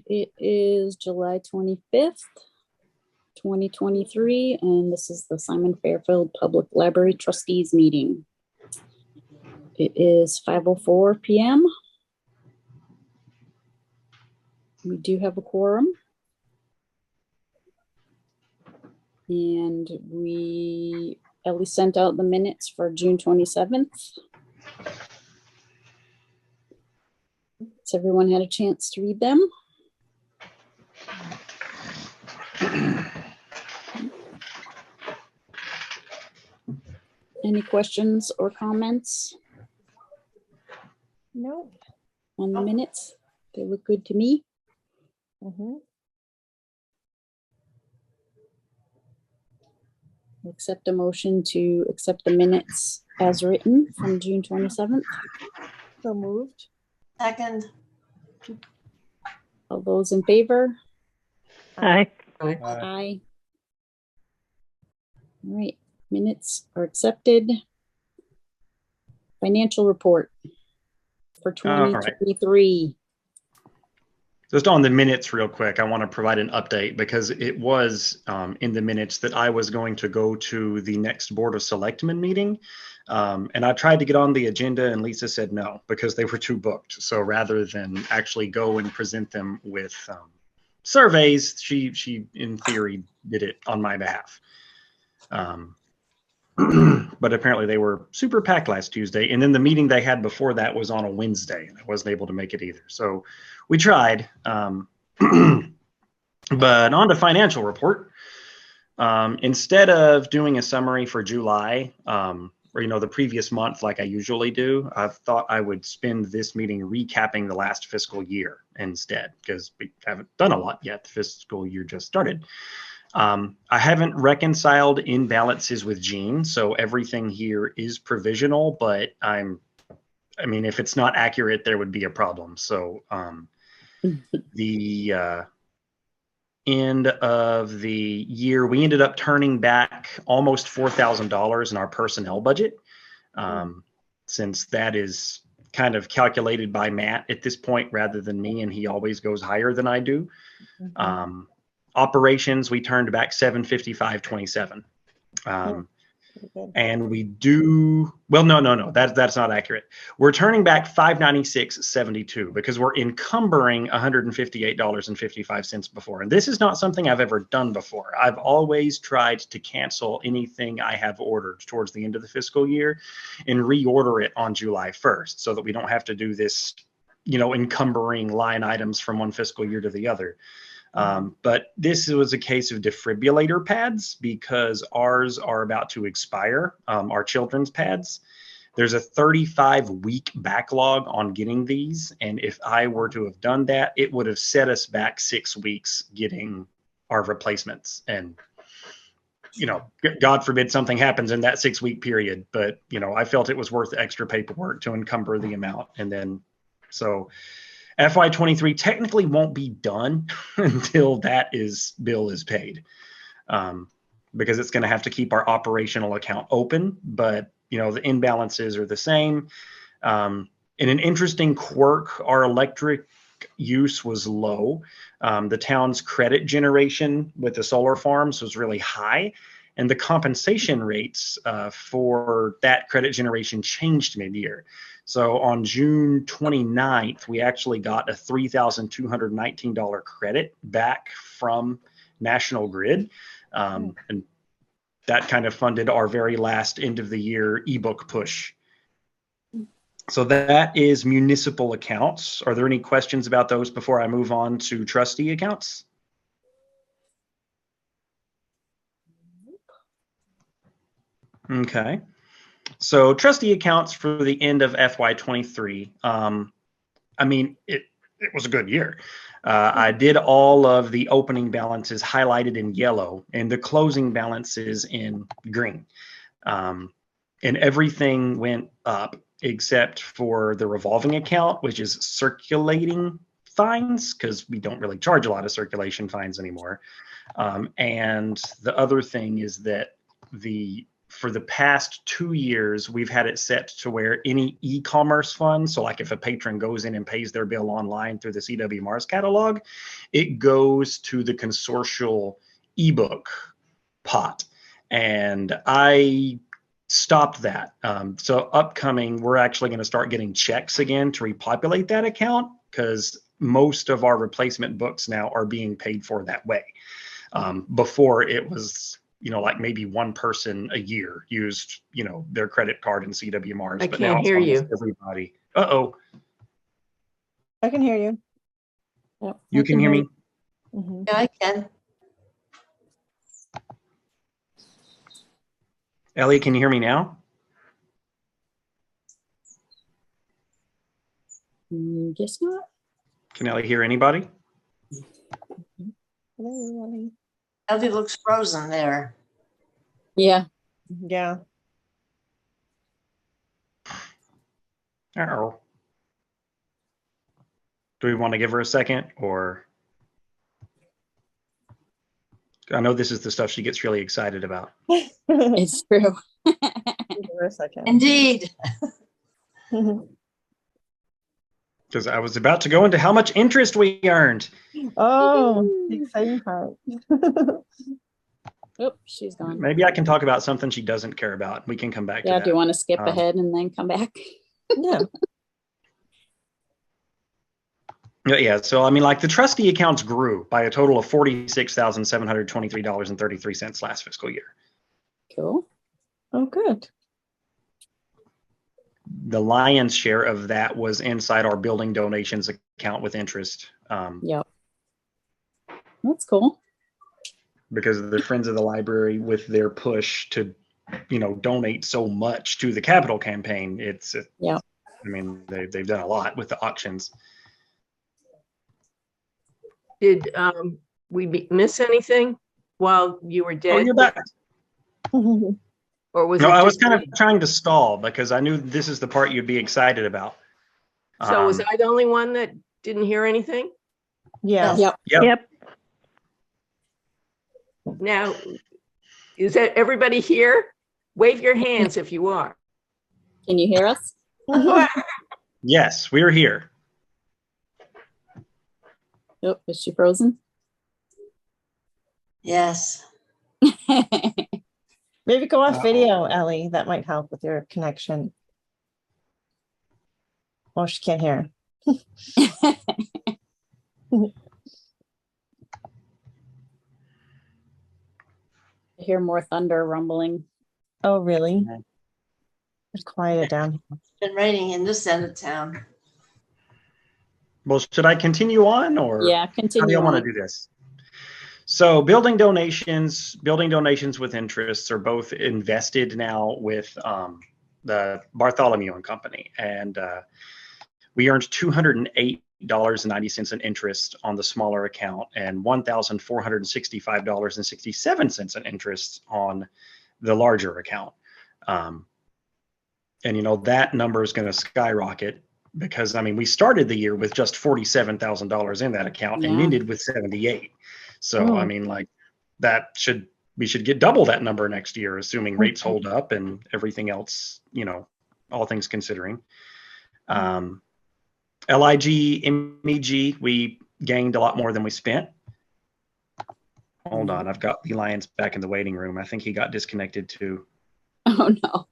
It is July 25th, 2023, and this is the Simon Fairfield Public Library Trustees meeting. It is 5:04 p.m. We do have a quorum. And Ellie sent out the minutes for June 27th. Has everyone had a chance to read them? Any questions or comments? No. On the minutes? They look good to me. Accept a motion to accept the minutes as written from June 27th. So moved. Second. All those in favor? Aye. Aye. All right, minutes are accepted. Financial report for 2023. Just on the minutes real quick, I want to provide an update because it was in the minutes that I was going to go to the next Board of Selectmen meeting. And I tried to get on the agenda and Lisa said no because they were too booked. So rather than actually go and present them with surveys, she in theory did it on my behalf. But apparently they were super packed last Tuesday. And then the meeting they had before that was on a Wednesday and I wasn't able to make it either. So we tried, but on to financial report. Instead of doing a summary for July, or the previous month like I usually do, I thought I would spend this meeting recapping the last fiscal year instead, because we haven't done a lot yet. The fiscal year just started. I haven't reconciled imbalances with Jean, so everything here is provisional, but if it's not accurate, there would be a problem. So the end of the year, we ended up turning back almost $4,000 in our personnel budget, since that is kind of calculated by Matt at this point rather than me, and he always goes higher than I do. Operations, we turned back $755.27. And we do, well, no, that's not accurate. We're turning back $596.72 because we're encumbering $158.55 before. And this is not something I've ever done before. I've always tried to cancel anything I have ordered towards the end of the fiscal year and reorder it on July 1st so that we don't have to do this, encumbering line items from one fiscal year to the other. But this was a case of defibrillator pads because ours are about to expire, our children's pads. There's a 35-week backlog on getting these. And if I were to have done that, it would have set us back 6 weeks getting our replacements. And, God forbid something happens in that 6-week period. But, I felt it was worth the extra paperwork to encumber the amount. And then, so FY23 technically won't be done until that bill is paid, because it's going to have to keep our operational account open, but the imbalances are the same. In an interesting quirk, our electric use was low. The town's credit generation with the solar farms was really high, and the compensation rates for that credit generation changed mid-year. So on June 29th, we actually got a $3,219 credit back from National Grid. And that kind of funded our very last end of the year ebook push. So that is municipal accounts. Are there any questions about those before I move on to trustee accounts? Okay. So trustee accounts for the end of FY23. It was a good year. I did all of the opening balances highlighted in yellow and the closing balances in green. And everything went up except for the revolving account, which is circulating fines, because we don't really charge a lot of circulation fines anymore. And the other thing is that the for the past 2 years, we've had it set to where any e-commerce fund, so like if a patron goes in and pays their bill online through the CW Mars catalog, it goes to the consortial ebook pot. And I stopped that. So upcoming, we're actually going to start getting checks again to repopulate that account, because most of our replacement books now are being paid for that way. Before it was, like maybe one person a year used, their credit card in CW Mars. I But can't now it's hear almost you. everybody. Uh-oh, I can hear you. Yep. you can hear me? Mhm. Yeah, I can. Ellie, can you hear me now? Guess not. Can Ellie hear anybody? Hello, Ellie. Ellie looks frozen there. Yeah. Yeah. Uh-oh. Do we want to give her a second, or? I know this is the stuff she gets really excited about. Give It's true. her a second. Indeed. Because I was about to go into how much interest we earned. Oh, the exciting part. Oh, she's gone. Maybe I can talk about something she doesn't care about. We can come back to Yeah, that. do you want to skip Um, ahead and then come back? Yeah. Yeah, so I mean, like the trustee accounts grew by a total of $46,723.33 last fiscal year. Cool. Oh, good. The lion's share of that was inside our building donations account with interest, Yep. That's cool. because of the Friends of the Library with their push to, donate so much to the capital campaign. Yep. I mean, they've done a lot with the auctions. Did miss anything while you were Oh, dead? you're back. Or was No, it I was just kind of me? trying to stall because I knew this is the part you'd be excited about. So was Um, I the only one that didn't hear anything? Yeah. Yep. Yep. Now, is that everybody here? Wave your hands if you are. Can you hear us? Yes, we're here. Oh, is she frozen? Yes. Maybe go off Uh-oh. video, Ellie. That might help with your connection. Oh, she can't hear. I hear more thunder rumbling. Oh, really? Mhm. It's quieted down. It's been raining in this end of town. Well, should I continue on, or Yeah, how do continue you want on. to do this? So building donations with interests are both invested now with the Bartholomew and Company. And we earned $208.90 in interest on the smaller account and $1,465.67 in interest on the larger account. And, that number is going to skyrocket because, I mean, we started the year with just $47,000 in that account and Yeah. ended with 78. So, Oh. I mean, like we should get double that number next year, assuming rates hold up and everything else, all things considering. LIG, MEG, we gained a lot more than we spent. Hold on, I've got Lee Lyons back in the waiting room. I think he got disconnected too. Oh, no.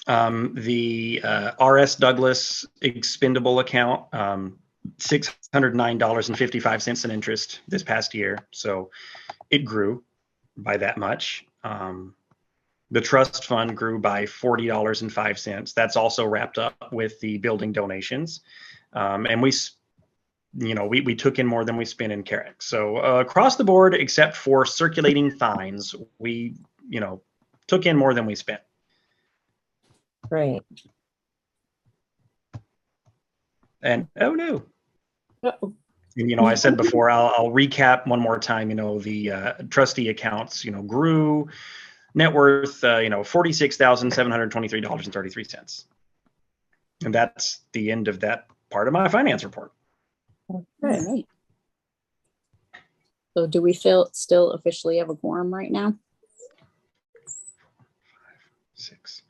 The RS Douglas expendable account, $609.55 in interest this past year. So it grew by that much. The trust fund grew by $40.05. That's also wrapped up with the building donations. And we took in more than we spent in Carrick. So across the board, except for circulating fines, we, took in more than we spent. Great. And oh no. Uh-oh. And, I said before, I'll recap one more time, the trustee accounts, grew, net worth, $46,723.33. And that's the end of that part of my finance report. All right. So do we still officially have a quorum right now? 6.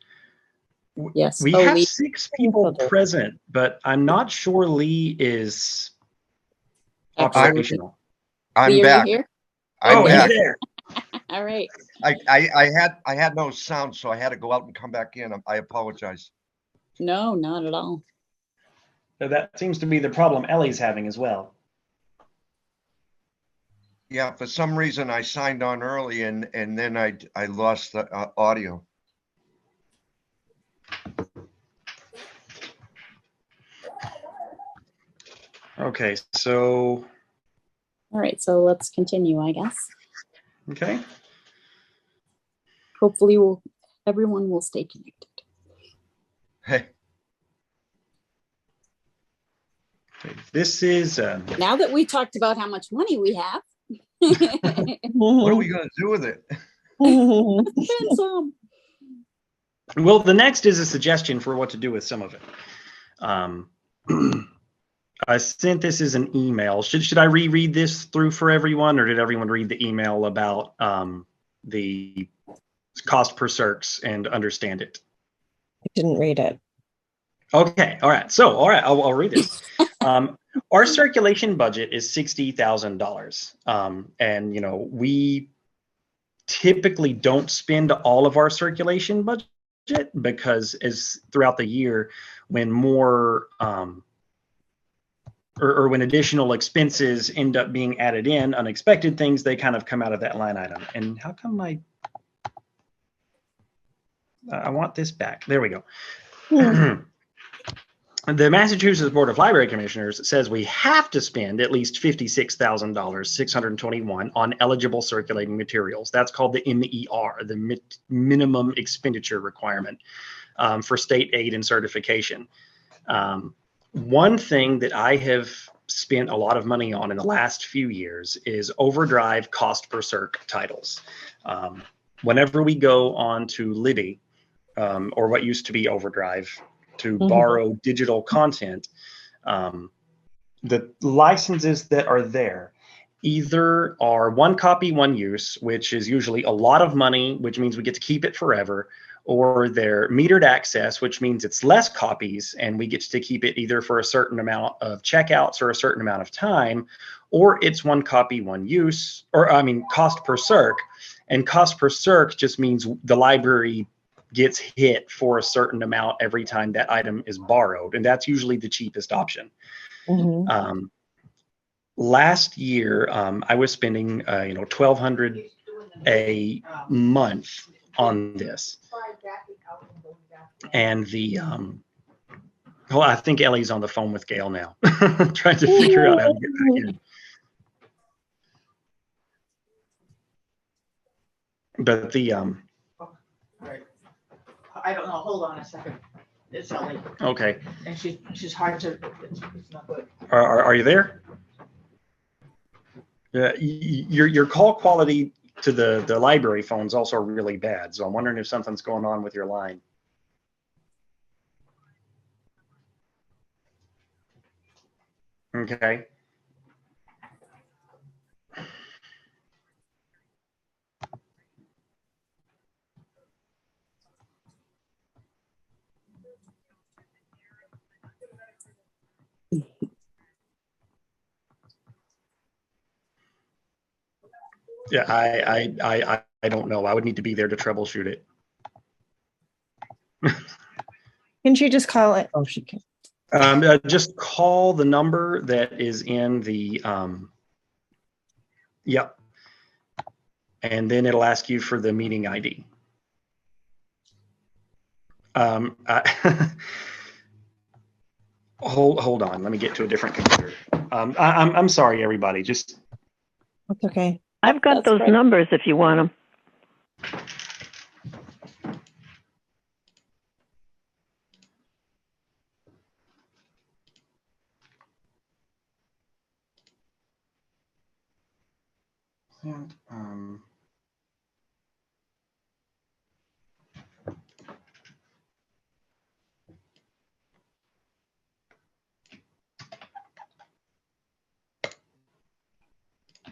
Yes. We Oh, have Lee. 6 people present, but I'm not sure Lee is Absolutely. operational. I'm Lee, are you back. here? I'm Oh, back. he's there. All right. I had no sound, so I had to go out and come back in. I apologize. No, not at all. So that seems to be the problem Ellie's having as well. Yeah, for some reason I signed on early and then I lost the audio. Okay, so, All right. So let's continue, I guess. okay. Hopefully everyone will stay connected. Hey, This is, Now that we talked about how much money we have. what are we gonna do with it? Spend some. well, the next is a suggestion for what to do with some of it. I sent this as an email. Should I reread this through for everyone, or did everyone read the email about the cost per circs and understand it? I didn't read it. Okay, all right. So, all right, I'll read this. Our circulation budget is $60,000, and we typically don't spend all of our circulation budget because as throughout the year, when more or when additional expenses end up being added in, unexpected things, they kind of come out of that line item. And how come I want this back? There we go. The Massachusetts Board of Library Commissioners says we have to spend at least $56,000, 621 on eligible circulating materials. That's called the MER, the minimum expenditure requirement for state aid and certification. One thing that I have spent a lot of money on in the last few years is overdrive cost per circ titles. Whenever we go on to Libby, or what used to be Overdrive, to borrow digital content, the licenses that are there either are one copy, one use, which is usually a lot of money, which means we get to keep it forever, or they're metered access, which means it's less copies and we get to keep it either for a certain amount of checkouts or a certain amount of time, or it's one copy, one use, or cost per circ. And cost per circ just means the library gets hit for a certain amount every time that item is borrowed, and that's usually the cheapest option. Last year, I was spending $1,200 a month on this, and I think Ellie's on the phone with Gail now, trying to figure out how to get back in. But I don't know. Hold on a second. It's Ellie, okay, and she's hard to. It's not good. are you there? Your call quality to the library phone is also really bad, so I'm wondering if something's going on with your line. Okay. Yeah, I don't know. I would need to be there to troubleshoot it. Can she just call it? Oh, she can. Just call the number that is in the yep, and then it'll ask you for the meeting ID. Hold on. Let me get to a different computer. I'm sorry, everybody. Just That's okay. I've got That's those right. numbers if you want them. and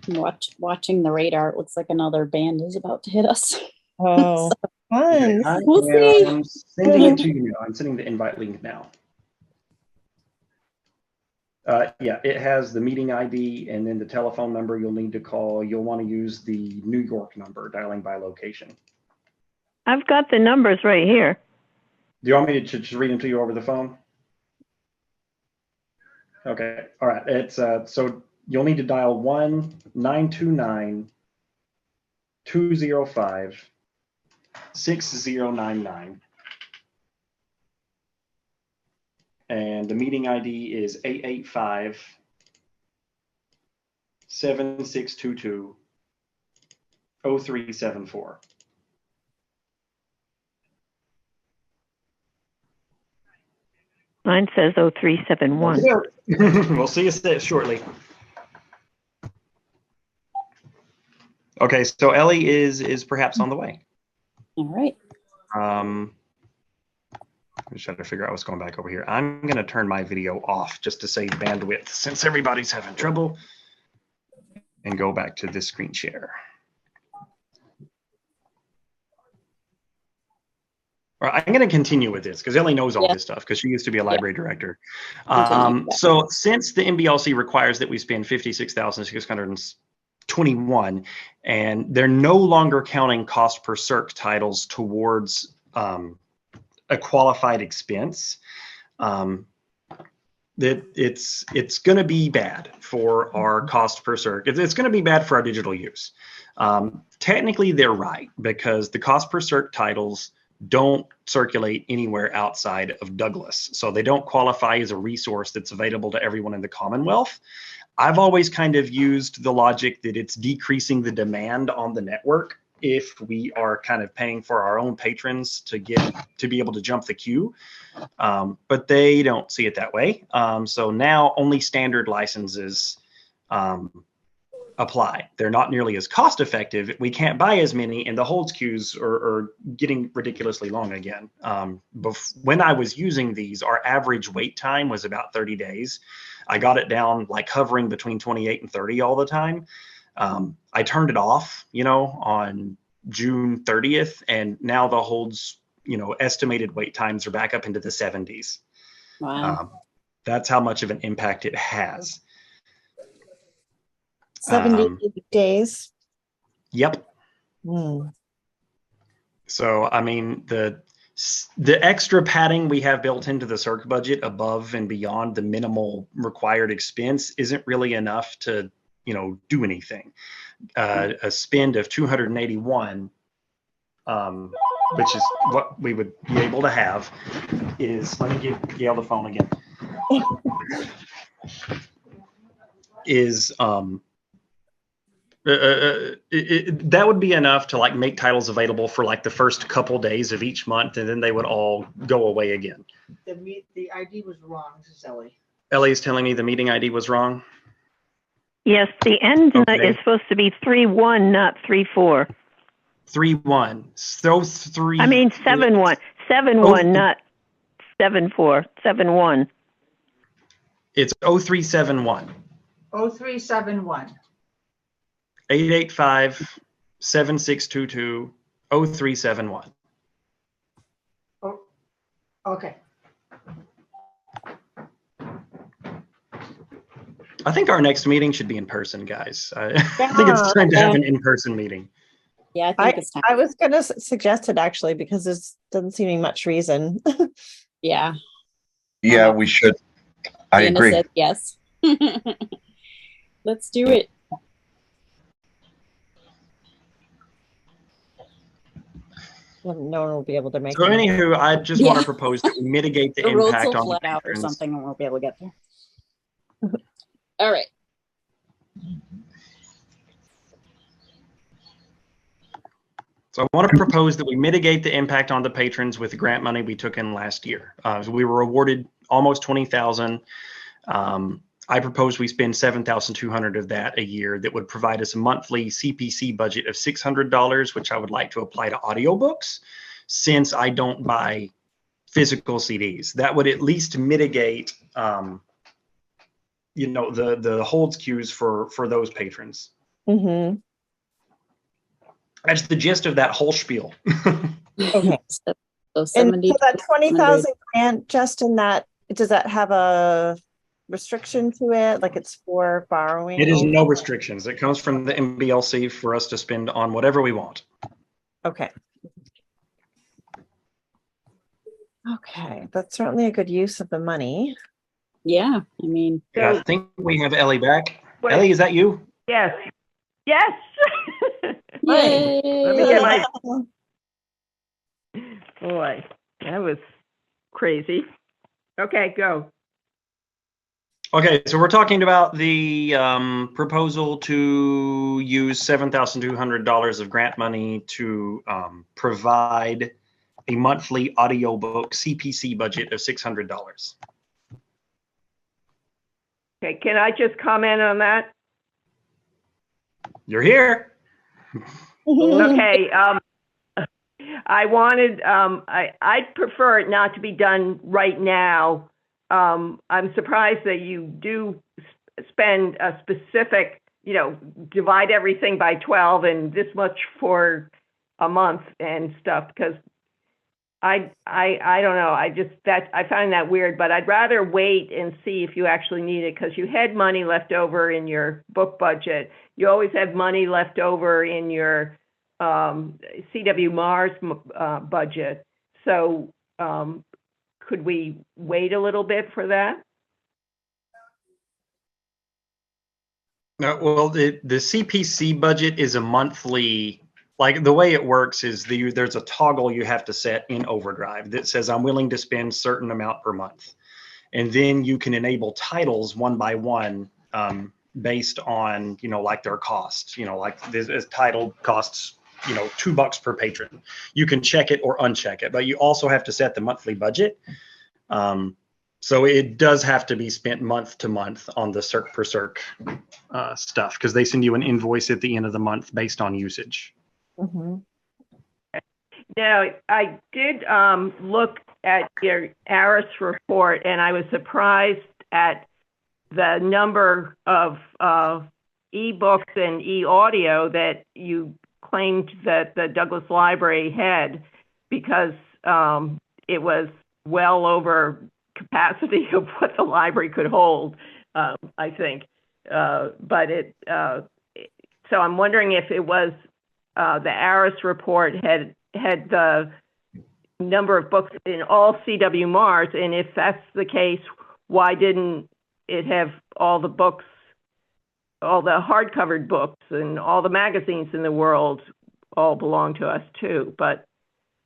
Watching the radar, it looks like another band is about to hit us. Oh, fun. I We'll see. am sending it to you now. I'm sending the invite link now. Yeah, it has the meeting ID and then the telephone number you'll need to call. You'll want to use the New York number, dialing by location. I've got the numbers right here. Do you want me to just read them to you over the phone? Okay, all right. It's so you'll need to dial 1-929-205-6099. And the meeting ID is 885-7622-0374. Mine says 0371. We'll see you shortly. Okay, so Ellie is perhaps on the way. All right. I'm just trying to figure out what's going back over here. I'm going to turn my video off just to save bandwidth since everybody's having trouble, and go back to this screen share. All right, I'm going to continue with this because Ellie knows all this stuff because she used to be a library director. So since the MBLC requires that we spend $56,621, and they're no longer counting cost per circ titles towards a qualified expense, that it's going to be bad for our cost per circ. It's going to be bad for our digital use. Technically, they're right because the cost per circ titles don't circulate anywhere outside of Douglas. So they don't qualify as a resource that's available to everyone in the Commonwealth. I've always kind of used the logic that it's decreasing the demand on the network if we are kind of paying for our own patrons to be able to jump the queue. But they don't see it that way. So now only standard licenses apply. They're not nearly as cost effective. We can't buy as many, and the holds queues are getting ridiculously long again. When I was using these, our average wait time was about 30 days. I got it down like hovering between 28 and 30 all the time. I turned it off, on June 30th, and now the holds, estimated wait times are back up into the 70s. Wow. That's how much of an impact it has. 70 days. Yep. So, I mean, the extra padding we have built into the circ budget above and beyond the minimal required expense isn't really enough to, do anything. A spend of 281, which is what we would be able to have, is, let me give Gail the phone again, is that would be enough to like make titles available for like the first couple days of each month, and then they would all go away again. The ID was wrong, this is Ellie. Ellie's telling me the meeting ID was wrong. Yes, the end Okay. is supposed to be 3-1, not 3-4. 3-1. So 3. I mean 7-1. 7-1, not 7-4. 7-1. It's 0371. 0371. 885-7622-0371. Oh, okay. I think our next meeting should be in person, guys. I think it's time to have an in-person meeting. Yeah, I think it's time. I was going to suggest it actually because there doesn't seem much reason. Yeah. Yeah, we should. I Dana agree. said yes. Let's do it. No one will be able to make So it. anywho, I just want to propose that we mitigate the The roads impact will on the flood out or patrons. something and we'll be able to get there. All right. So I want to propose that we mitigate the impact on the patrons with the grant money we took in last year. So we were awarded almost $20,000. I propose we spend $7,200 of that a year. That would provide us a monthly CPC budget of $600, which I would like to apply to audiobooks, since I don't buy physical CDs. That would at least mitigate, the holds queues for those patrons. Mm-hmm. That's the gist of that whole spiel. Okay. So And 70. so that 20,000 grant, Justin, does that have a restriction to it? Like it's for borrowing? It is only? no restrictions. It comes from the MBLC for us to spend on whatever we want. Okay. Okay, that's certainly a good use of the money. Yeah, I mean, And I So- think we have Ellie back. Wait. Ellie, is that you? Yes. Yes. yay. Let me get my, boy, that was crazy. Okay, go. Okay, so we're talking about the proposal to use $7,200 of grant money to provide a monthly audiobook CPC budget of $600. Okay, can I just comment on that? You're here. Okay, I'd prefer it not to be done right now. I'm surprised that you do spend a specific, divide everything by 12 and this much for a month and stuff, because I don't know. I find that weird, but I'd rather wait and see if you actually need it, because you had money left over in your book budget. You always have money left over in your CW Mars budget. So could we wait a little bit for that? No, well, the CPC budget is a monthly, like the way it works is there's a toggle you have to set in Overdrive that says I'm willing to spend certain amount per month. And then you can enable titles one by one based on, like their costs, like this title costs, $2 per patron. You can check it or uncheck it, but you also have to set the monthly budget. So it does have to be spent month to month on the circ per circ stuff, because they send you an invoice at the end of the month based on usage. Mm-hmm. Now, I did look at your ARIS report, and I was surprised at the number of ebooks and e-audio that you claimed that the Douglas Library had, because it was well over capacity of what the library could hold, I think. So I'm wondering if it was the ARIS report had the number of books in all CW Mars, and if that's the case, why didn't it have all the books, all the hardcovered books and all the magazines in the world all belong to us too? But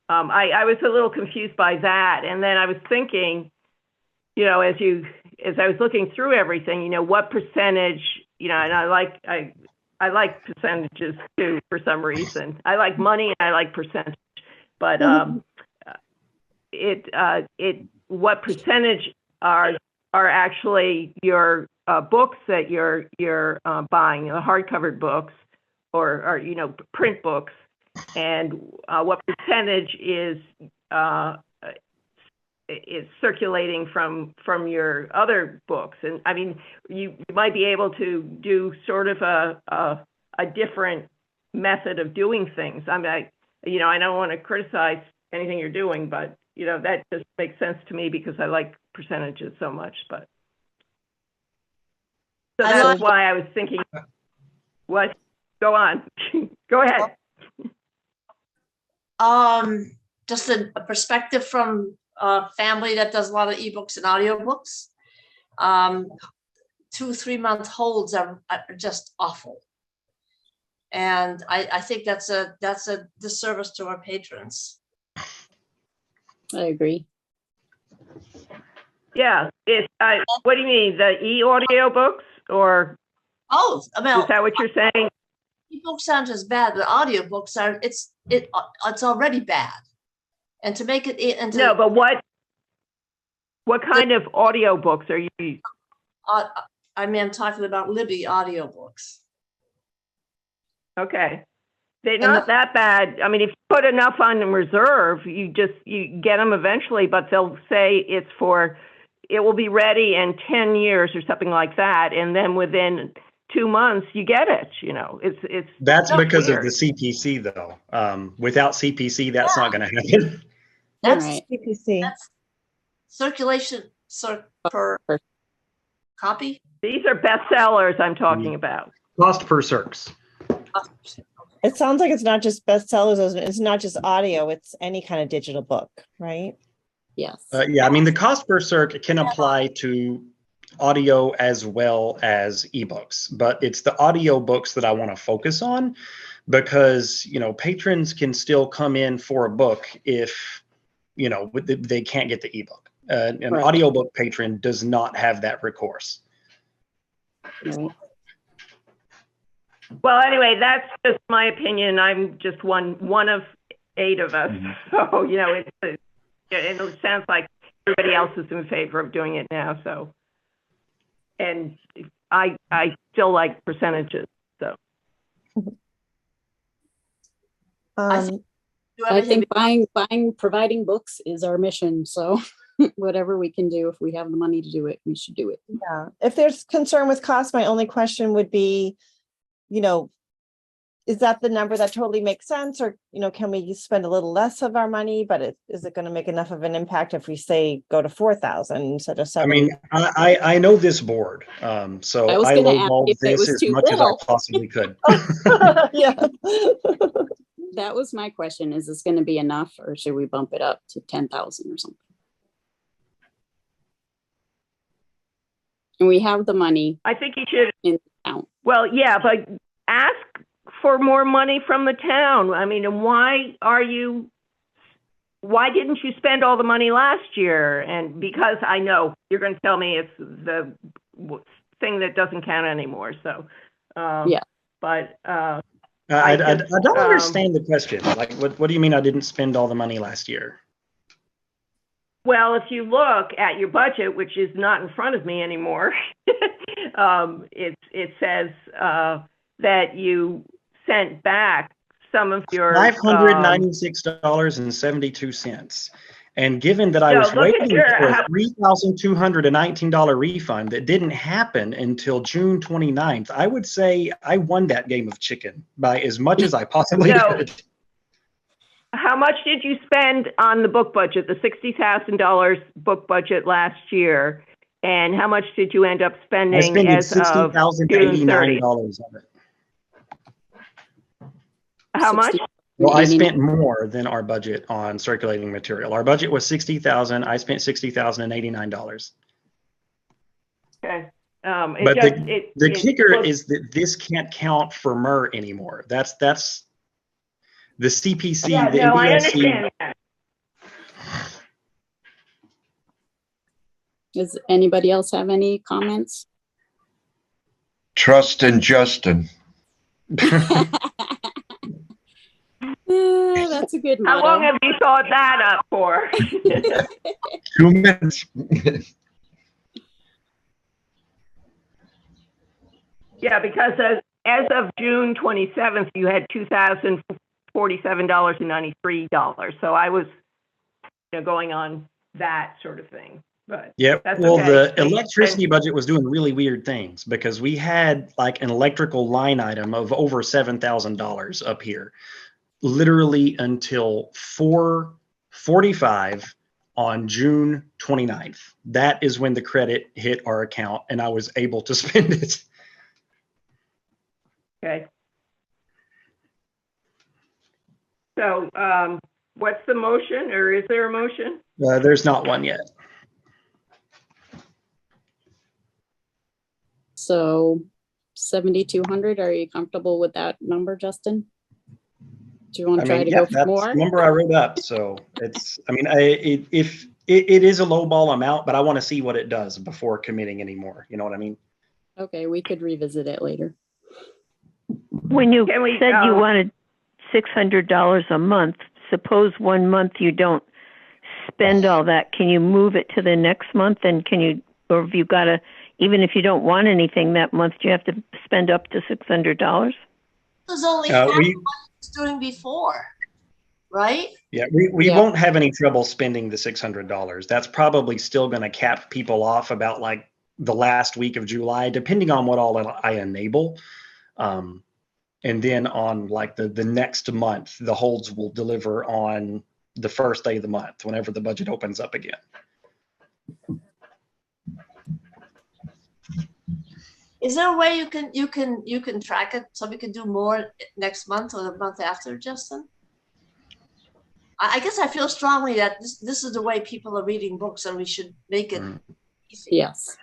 I was a little confused by that. And then I was thinking, as I was looking through everything, what percentage, and I like percentages too for some reason. I like money and I like percentage, but what percentage are actually your books that you're buying, the hardcover books or print books, and what percentage is circulating from your other books? And I mean, you might be able to do sort of a different method of doing things. I mean, I don't want to criticize anything you're doing, but that just makes sense to me because I like percentages so much. But so that's why I was thinking. What? Go on. Go ahead. Just a perspective from a family that does a lot of ebooks and audiobooks. 2-3 month holds are just awful. And I think that's a disservice to our patrons. I agree. Yeah. What do you mean? The e-audio books, or Oh, I mean, is that what you're saying? ebooks aren't as bad, but audiobooks are. It's already bad, and to make it into No, but what kind of audiobooks are you? I'm talking about Libby audiobooks. Okay. They're not that bad. I mean, if you put enough on in reserve, you get them eventually, but they'll say it will be ready in 10 years or something like that. And then within 2 months, you get it, you know, it's. That's not because of weird. the CPC though. Without CPC, that's not going to happen. That's, Right. CPC. that's circulation, per Per- copy? These are bestsellers I'm talking about. Cost per circs. It sounds like it's not just bestsellers, it's not just audio, it's any kind of digital book, right? Yes. Yeah, I mean, the cost per circ can apply to audio as well as ebooks, but it's the audio books that I want to focus on because, you know, patrons can still come in for a book if, you know, they can't get the ebook. An Right. audiobook patron does not have that recourse. Right. Well, anyway, that's just my opinion. I'm just one of 8 of us. So, you know, it sounds like everybody else is in favor of doing it now. So, and I still like percentages. So, Um, Do I everything think providing books is our mission. So whatever we can do, if we have the money to do it, we should do it. yeah, if there's concern with cost, my only question would be, you know, is that the number that totally makes sense? Or, you know, can we spend a little less of our money, but is it going to make enough of an impact if we say go to 4,000 instead of I 7? mean, I know this board, so I was I gonna ask lowballed if it this was as too much as I little. possibly could. Yeah. That was my question. Is this going to be enough or should we bump it up to 10,000 or something? And we have the money I think you should. in the account. Well, yeah, but ask for more money from the town. I mean, and why didn't you spend all the money last year? And because I know you're going to tell me it's the thing that doesn't count anymore. So, Yeah. But I just, don't understand the question. Like, what do you mean I didn't spend all the money last year? well, if you look at your budget, which is not in front of me anymore, it says that you sent back some of your $596.72. And given that I No, was look at waiting your- for a $3,219 refund that didn't happen until June 29th, I would say I won that game of chicken by as much as I possibly No. could. How much did you spend on the book budget, the $60,000 book budget last year? And how much did you end up I spending spent as of June 30th? $60,089 of it. How much? Well, I spent more than our budget on circulating material. Our budget was $60,000. I spent $60,089. Okay. But the kicker is that this can't count for MER anymore. That's the CPC, Yeah, the no, I NBSC. understand that. Does anybody else have any comments? Trust in Justin. That's a good How long motto. have you thought that up for? 2 minutes. Yeah, because as of June 27th, you had $2,047.93. So I was, going on that sort of thing. But Yeah, that's well, okay. the electricity budget was doing really weird things because we had like an electrical line item of over $7,000 up here, literally until 4:45 on June 29th. That is when the credit hit our account and I was able to spend it. Okay. So what's the motion, or is there a motion? There's not one yet. So 7,200, are you comfortable with that number, Justin? Do you want to try to go for that's more? the number I wrote up. So it's, if it is a low ball amount, but I want to see what it does before committing anymore. You know what I mean? Okay, we could revisit it later. When you Can we, said you wanted $600 a month, suppose 1 month you don't spend all that, can you move it to the next month? And or have you got to, even if you don't want anything that month, do you have to spend up to $600? This was only half we- what I was doing before, right? Yeah, we Yeah. won't have any trouble spending the $600. That's probably still going to cap people off about like the last week of July, depending on what all I enable. And then on like the next month, the holds will deliver on the first day of the month, whenever the budget opens up again. Is there a way you can track it so we can do more next month or the month after, Justin? I guess I feel strongly that this is the way people are reading books, and we should make it easy. Yes.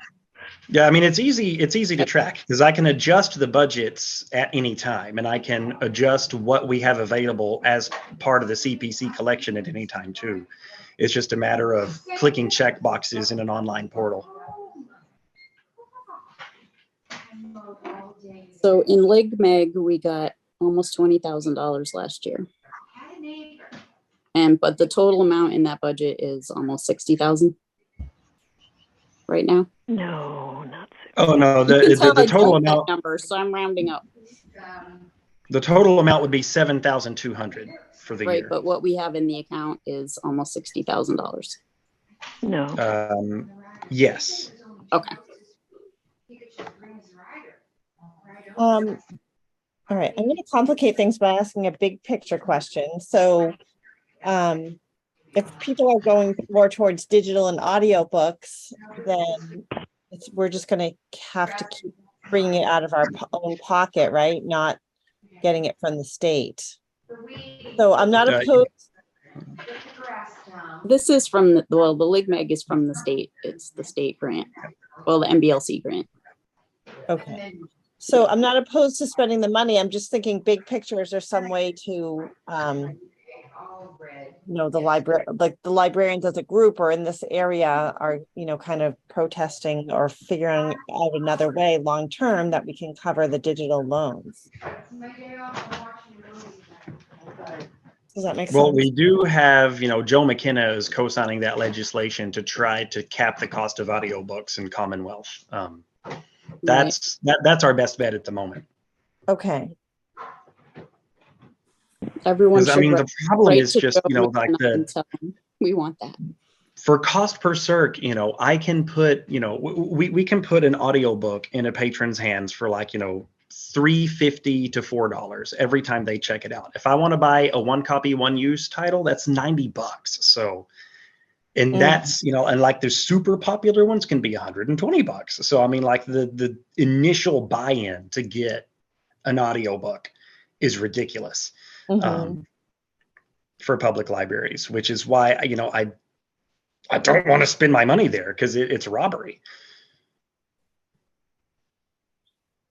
Yeah, I mean, it's easy to track because I can adjust the budgets at any time, and I can adjust what we have available as part of the CPC collection at any time too. It's just a matter of clicking check boxes in an online portal. So in LigMeg, we got almost $20,000 last year. But the total amount in that budget is almost 60,000 right now. No, not six. Oh no, You can tell the I total don't that amount. number, so I'm rounding up. The total amount would be 7,200 for the Right, year. but what we have in the account is almost $60,000. No. Yes. Okay. All right, I'm going to complicate things by asking a big picture question. So if people are going more towards digital and audiobooks, then we're just going to have to keep bringing it out of our own pocket, right? Not getting it from the state. So I'm not opposed. This is from the LigMeg is from the state. It's the state grant. Well, the MBLC grant. Okay. So I'm not opposed to spending the money. I'm just thinking big picture. Is there some way to, the library, like the librarians as a group or in this area are, kind of protesting or figuring out another way long-term that we can cover the digital loans? Does that make sense? Well, we do have, Joe McKenna is co-signing that legislation to try to cap the cost of audiobooks in Commonwealth. That's our best bet at the moment. Okay. Everyone should. I mean, the problem write is to just, Joe like McKenna and tell him we want that. For cost per circ, I can put, we can put an audiobook in a patron's hands for like, $3.50 to $4 every time they check it out. If I want to buy a one copy, one use title, that's $90. So, and that's, and like the super popular ones can be $120. So, I mean, like the initial buy-in to get an audiobook is ridiculous for public libraries, which is why, I don't want to spend my money there because it's robbery.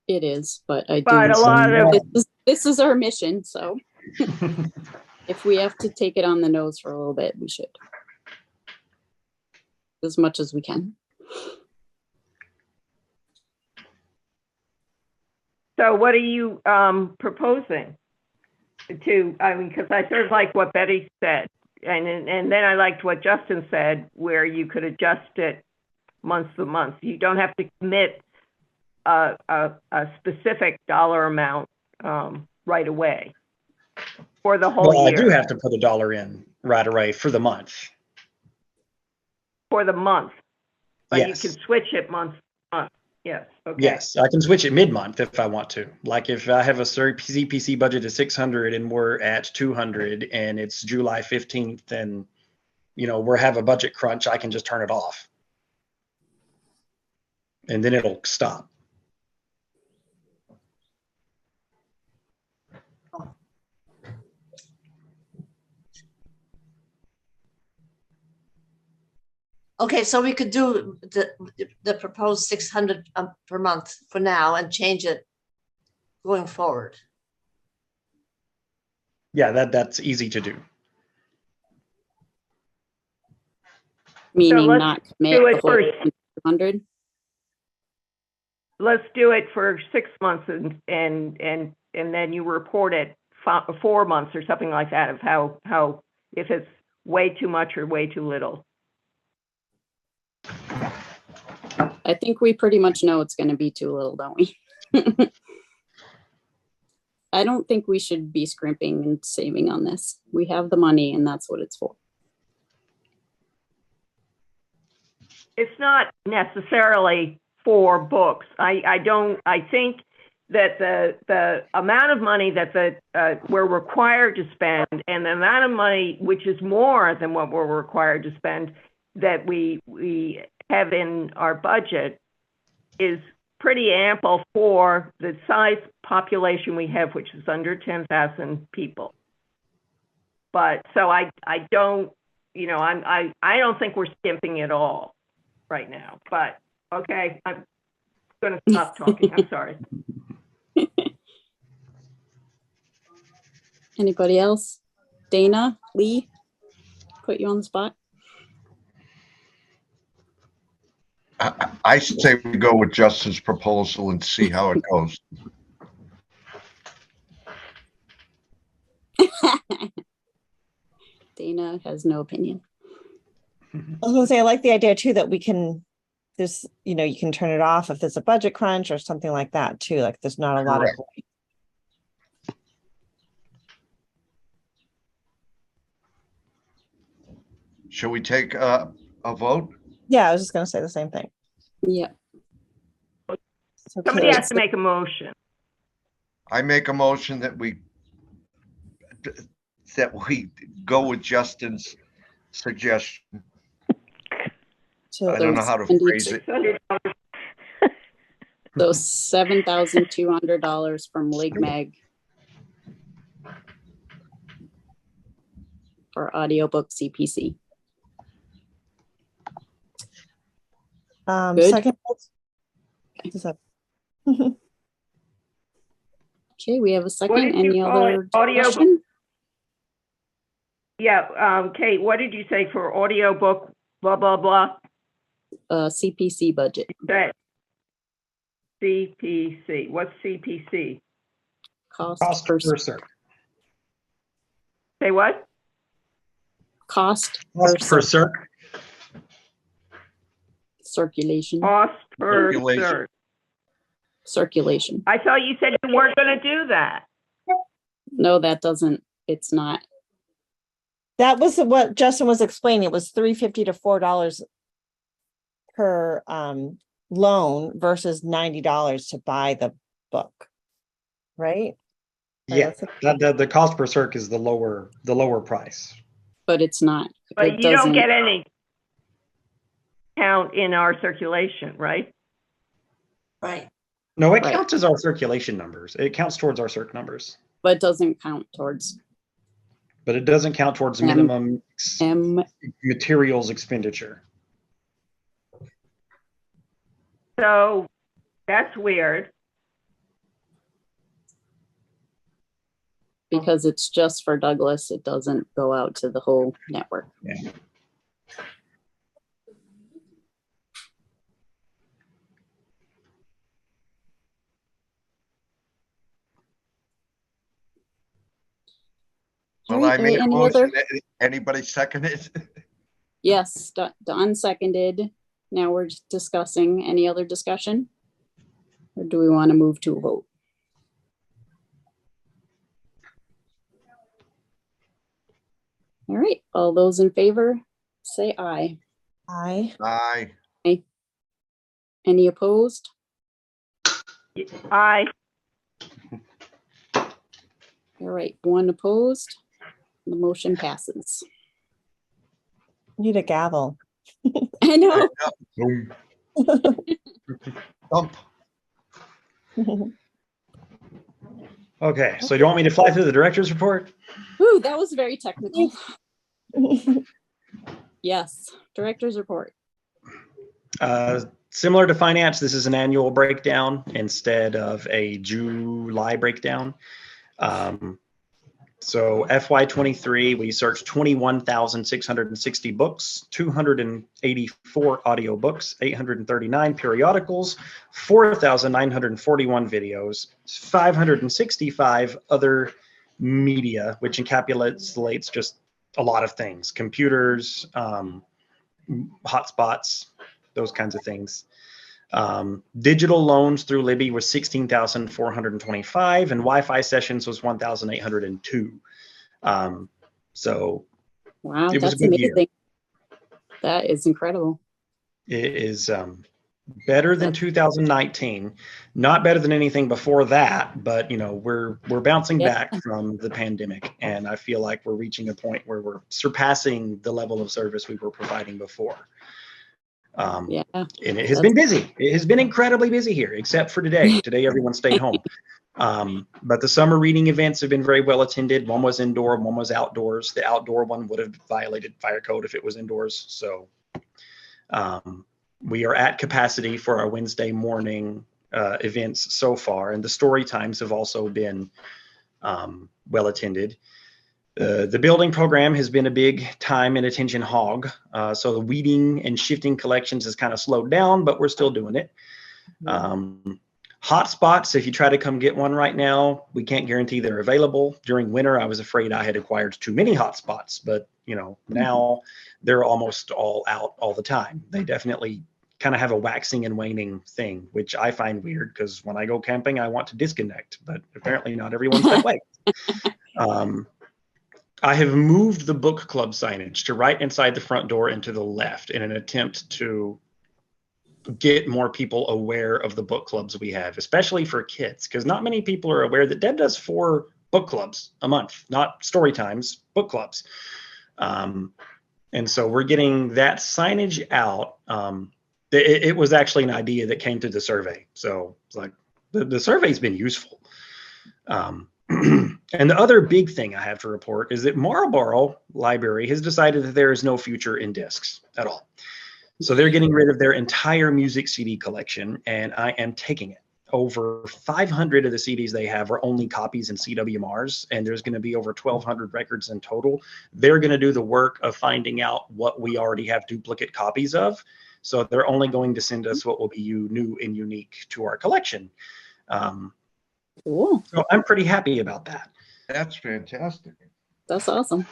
It is, but I do. But a lot of this is our mission, so if we have to take it on the nose for a little bit, we should, as much as we can. So what are you proposing to, because I sort of like what Betty said, and then I liked what Justin said, where you could adjust it month to month. You don't have to commit a specific dollar amount right away for the whole year. I do have to put $1 in right away for the month. For the month, but yes. You can switch it month to month. Yes. Okay. Yes, I can switch it mid-month if I want to. Like if I have a CPC budget of 600 and we're at 200 and it's July 15th and we have a budget crunch, I can just turn it off. And then it'll stop. Okay, so we could do the proposed 600 per month for now and change it going forward. Yeah, that's easy to do. Meaning let's not commit do it the whole for 100. Let's do it for 6 months and then you report it 4 months or something like that of how if it's way too much or way too little. I think we pretty much know it's going to be too little, don't we? I don't think we should be scrimping and saving on this. We have the money and that's what it's for. It's not necessarily for books. I think that the amount of money that we're required to spend and the amount of money, which is more than what we're required to spend, that we have in our budget is pretty ample for the size population we have, which is under 10,000 people. But so I don't, I don't think we're skimping at all right now, but okay, I'm going to stop talking. I'm sorry. Anybody else? Dana, Lee, put you on the spot. I say we go with Justin's proposal and see how it goes. Dana has no opinion. I was gonna say, I like the idea too, that we can, there's, you can turn it off if there's a budget crunch or something like that too. Like there's not a lot of. Shall we take a vote? Yeah, I was just gonna say the same thing. Yeah. So Somebody Kayla, has to make a motion. I make a motion that we go with Justin's suggestion. so I don't know those- how to phrase it. Those $7,200 from Lig Mag for audiobook CPC. Good. Second. Is that- Okay, we have a second. did you Any call other it? Audio book? discussion? Yeah, Kate, what did you say for audiobook, blah, blah, blah? CPC budget. That CPC, what's CPC? Cost Cost per per circ. Say what? cost Cost per circ. circ. Circulation. Cost per Circulation. cert. Circulation. I thought you said you weren't going to do that. No, that doesn't. It's not. That was what Justin was explaining. It was $3.50 to $4 per loan versus $90 to buy the book. Right? Or Yeah, that's the cost per circ is the lower price. But it's not. But It you don't doesn't- get any count in our circulation, right? Right. No, it Right. counts as our circulation numbers. It counts towards our circ numbers, But it doesn't count towards but it doesn't count towards M- minimum M. materials expenditure. So that's weird. Because it's just for Douglas. It doesn't go out to the whole network. Yeah. All Well, I right, made a any motion. other- Anybody second it? Yes, Don seconded. Now we're just discussing. Any other discussion? Or do we want to move to a vote? All right, all those in favor, say aye. I. Aye. Any opposed? I All right, one opposed. The motion passes. Need a gavel. I know. Boom. Thump. Okay, so do you want me to fly through the director's report? Ooh, that was very technical. Yes, director's report. Similar to finance, this is an annual breakdown instead of a July breakdown. So FY23, we searched 21,660 books, 284 audiobooks, 839 periodicals, 4,941 videos, 565 other media, which encapsulates just a lot of things, computers, hotspots, those kinds of things. Digital loans through Libby was 16,425 and Wi-Fi sessions was 1,802. So Wow, It was a that's good year. amazing. That is incredible. it is, better than 2019, not better than anything before that, but we're bouncing Yeah. back from the pandemic, and I feel like we're reaching a point where we're surpassing the level of service we were providing before. Yeah. And it has been busy. It has been incredibly busy here, except for today. Today, everyone stayed home. But the summer reading events have been very well attended. One was indoor, one was outdoors. The outdoor one would have violated fire code if it was indoors. So we are at capacity for our Wednesday morning events so far. And the story times have also been well attended. The building program has been a big time and attention hog. So the weeding and shifting collections has kind of slowed down, but we're still doing it. Hotspots, if you try to come get one right now, we can't guarantee they're available. During winter, I was afraid I had acquired too many hotspots, but now they're almost all out all the time. They definitely kind of have a waxing and waning thing, which I find weird because when I go camping, I want to disconnect, but apparently not everyone's that way. I have moved the book club signage to right inside the front door and to the left in an attempt to get more people aware of the book clubs we have, especially for kids, because not many people are aware that Deb does 4 book clubs a month, not story times, book clubs. And so we're getting that signage out. It was actually an idea that came through the survey. So it's like the survey's been useful. And the other big thing I have to report is that Marlborough Library has decided that there is no future in discs at all. So they're getting rid of their entire music CD collection, and I am taking it. Over 500 of the CDs they have are only copies in CWMRs, and there's going to be over 1,200 records in total. They're going to do the work of finding out what we already have duplicate copies of. So they're only going to send us what will be new and unique to our collection. Cool. So I'm pretty happy about that. That's fantastic. That's awesome.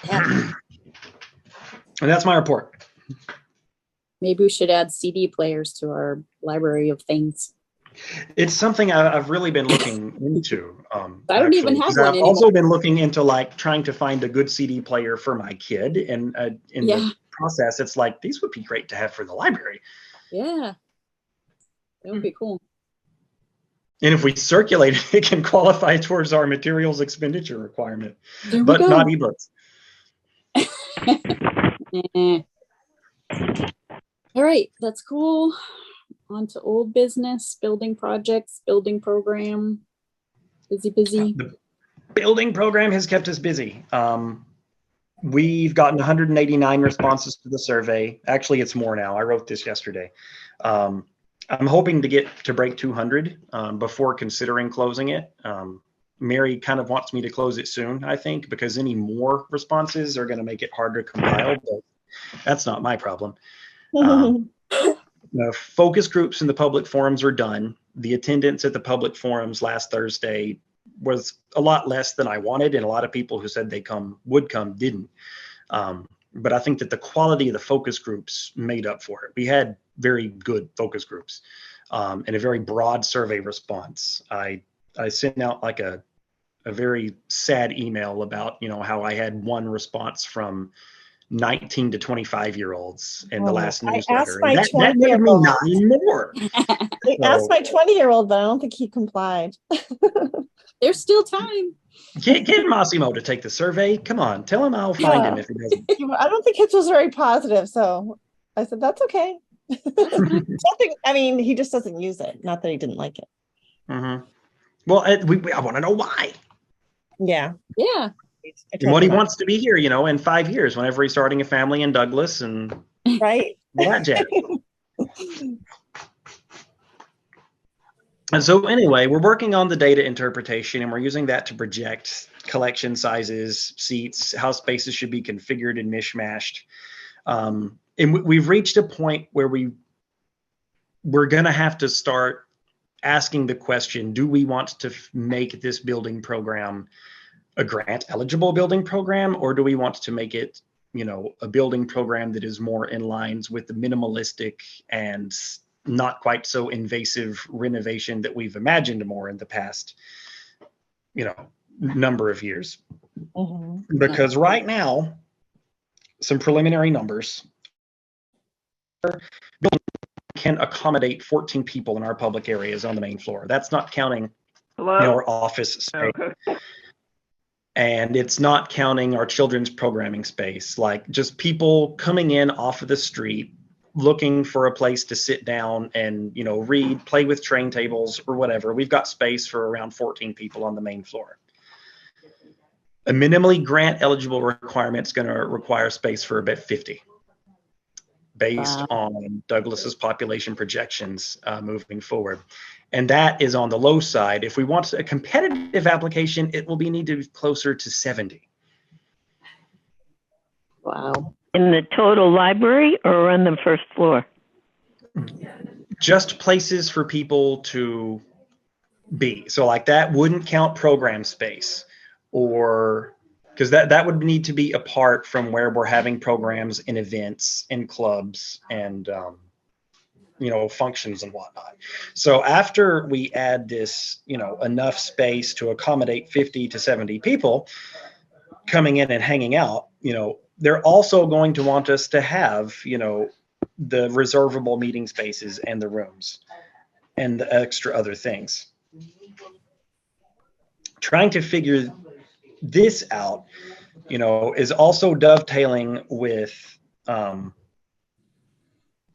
Yeah. And that's my report. Maybe we should add CD players to our library of things. It's something I've really been looking into. I don't even have 'cause one I've anymore. also been looking into trying to find a good CD player for my kid. And in the process, it's like, these would be great to have for the library. Yeah. That would be cool. And if we circulate it, it can qualify towards our materials expenditure requirement, There we but go. not ebooks. All right, that's cool. On to old business, building projects, building program. Busy. The building program has kept us busy. We've gotten 189 responses to the survey. Actually, it's more now. I wrote this yesterday. I'm hoping to get to break 200 before considering closing it. Mary kind of wants me to close it soon, I think, because any more responses are going to make it harder to compile, but that's not my problem. The focus groups and the public forums are done. The attendance at the public forums last Thursday was a lot less than I wanted, and a lot of people who said they would come didn't. But I think that the quality of the focus groups made up for it. We had very good focus groups and a very broad survey response. I sent out like a very sad email about how I had one response from 19 to 25-year-olds in the last newsletter. That made me 9 more. I asked my 20-year-old, but I don't think he complied. There's still time. Get Massimo to take the survey. Come on, tell him I'll find him if he doesn't. I don't think his was very positive, so I said that's okay. Something. I mean, he just doesn't use it. Not that he didn't like it. Mm-hmm. Well, I want to know why. Yeah. And what he wants to be here, in 5 years, whenever he's starting a family in Douglas and right. That jazz. And so anyway, we're working on the data interpretation, and we're using that to project collection sizes, seats, how spaces should be configured and mishmashed. And we've reached a point where we're going to have to start asking the question, do we want to make this building program a grant eligible building program, or do we want to make it, a building program that is more in lines with the minimalistic and not quite so invasive renovation that we've imagined more in the past, number of years. Mm-hmm. Because right now, some preliminary numbers can accommodate 14 people in our public areas on the main floor. That's not counting Hello? our office space. Okay. And it's not counting our children's programming space, like just people coming in off of the street, looking for a place to sit down and, read, play with train tables or whatever. We've got space for around 14 people on the main floor. A minimally grant eligible requirement is going to require space for about 50 based on Douglas's population projections moving forward. And that is on the low side. If we want a competitive application, it will need to be closer to 70. Wow. In the total library or on the first floor? Just places for people to be. So like that wouldn't count program space, or because that would need to be apart from where we're having programs and events and clubs and functions and whatnot. So after we add this, enough space to accommodate 50 to 70 people coming in and hanging out, they're also going to want us to have, the reservable meeting spaces and the rooms and the extra other things. Trying to figure this out, is also dovetailing with,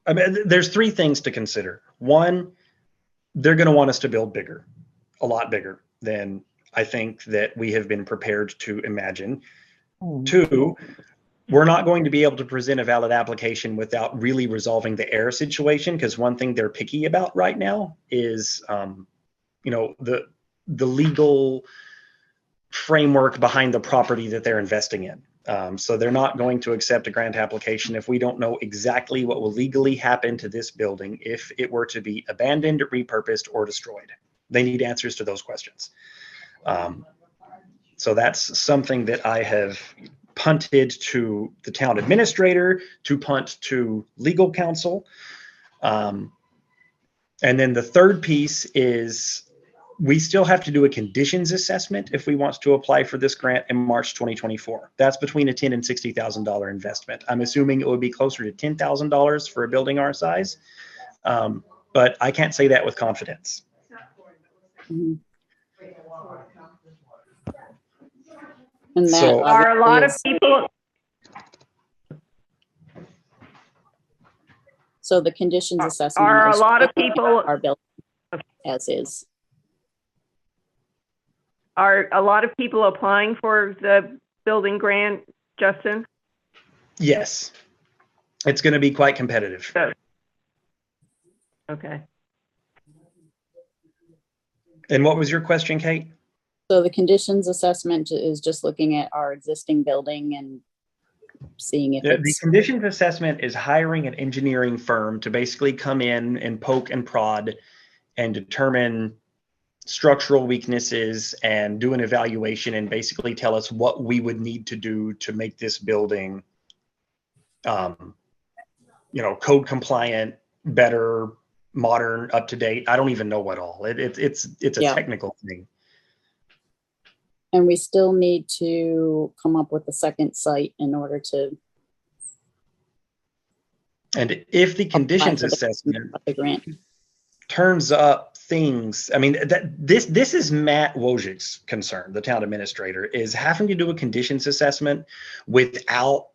there's three things to consider. One, they're going to want us to build bigger, a lot bigger than I think that we have been prepared to imagine. Two, we're not going to be able to present a valid application without really resolving the air situation, because one thing they're picky about right now is, the legal framework behind the property that they're investing in. So they're not going to accept a grant application if we don't know exactly what will legally happen to this building if it were to be abandoned, repurposed, or destroyed. They need answers to those questions. So that's something that I have punted to the town administrator, to punt to legal counsel. And then the third piece is we still have to do a conditions assessment if we want to apply for this grant in March 2024. That's between a $10,000 and $60,000 investment. I'm assuming it would be closer to $10,000 for a building our size, but I can't say that with confidence. Mhm. And that So- Are a lot of obviously is- people, So the conditions assessment. are a is lot of looking at people- Our building as is. are a lot of people applying for the building grant, Justin? Yes, it's going to be quite competitive. Okay. And what was your question, Kate? So the conditions assessment is just looking at our existing building and seeing if The it's, conditions assessment is hiring an engineering firm to basically come in and poke and prod and determine structural weaknesses and do an evaluation and basically tell us what we would need to do to make this building, code compliant, better, modern, up to date. I don't even know what all. It's a Yeah. technical thing. and we still need to come up with a second site in order to And if the apply conditions for assessment the grant. turns up things, I mean, this is Matt Wojcik's concern, the town administrator, is having to do a conditions assessment without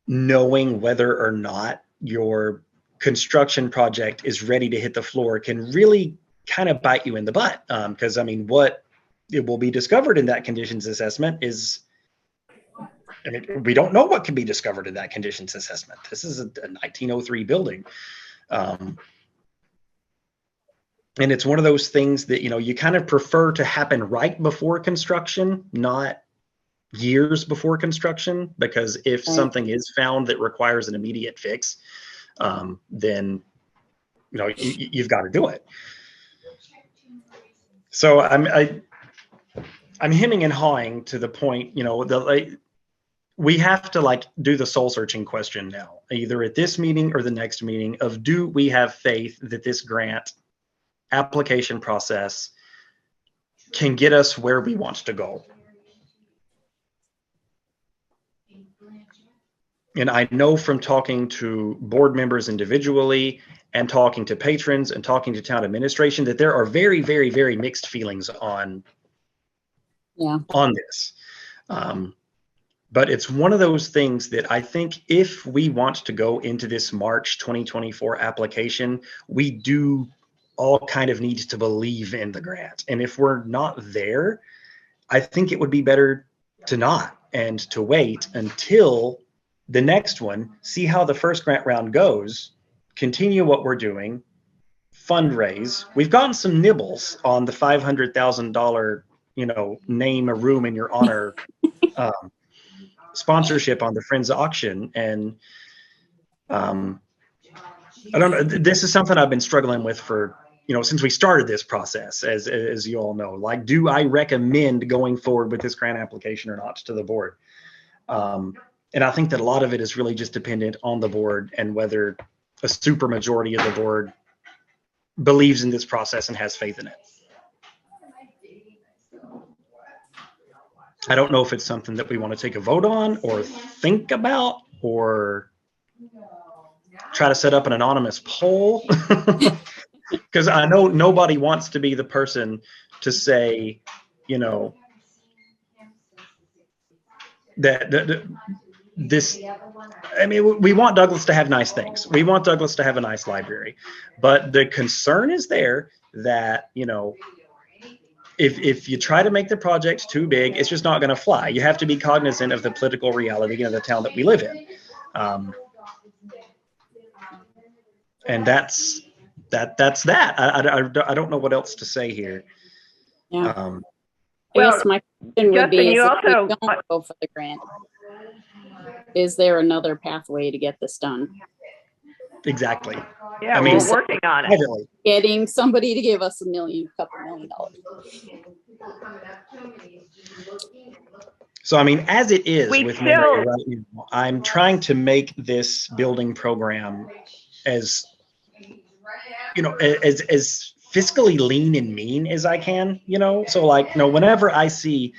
knowing whether or not your construction project is ready to hit the floor can really kind of bite you in the butt. Because what it will be discovered in that conditions assessment is, we don't know what can be discovered in that conditions assessment. This is a 1903 building. And it's one of those things that, you kind of prefer to happen right before construction, not years before construction, because if Right. something is found that requires an immediate fix, then, you've got to do it. So I'm hemming and hawing to the point, we have to do the soul searching question now, either at this meeting or the next meeting, of do we have faith that this grant application process can get us where we want to go. And I know from talking to board members individually and talking to patrons and talking to town administration, that there are very, very, very mixed feelings on this. But it's one of those things that I think if we want to go into this March 2024 application, we do all kind of need to believe in the grant. And if we're not there, I think it would be better to not, and to wait until the next one, see how the first grant round goes, continue what we're doing, fundraise. We've gotten some nibbles on the $500,000, name a room in your honor sponsorship on the Friends auction. And I don't know, this is something I've been struggling with for, since we started this process, as you all know. Like, do I recommend going forward with this grant application or not to the board? And I think that a lot of it is really just dependent on the board and whether a super majority of the board believes in this process and has faith in it. I don't know if it's something that we want to take a vote on or think about or try to set up an anonymous poll. Because I know nobody wants to be the person to say, that this, I mean, we want Douglas to have nice things. We want Douglas to have a nice library. But the concern is there that, if you try to make the project too big, it's just not going to fly. You have to be cognizant of the political reality of the town that we live in. And that's that. I don't know what else to say here. Yeah. I guess my question would be, is if we don't go for the grant, is there another pathway to get this done? Exactly. Yeah, I mean, we're working on it. Getting somebody to give us couple million dollars. So, I mean, as it is with Mary right now, I'm trying to make this building program as fiscally lean and mean as I can, so like, whenever I see,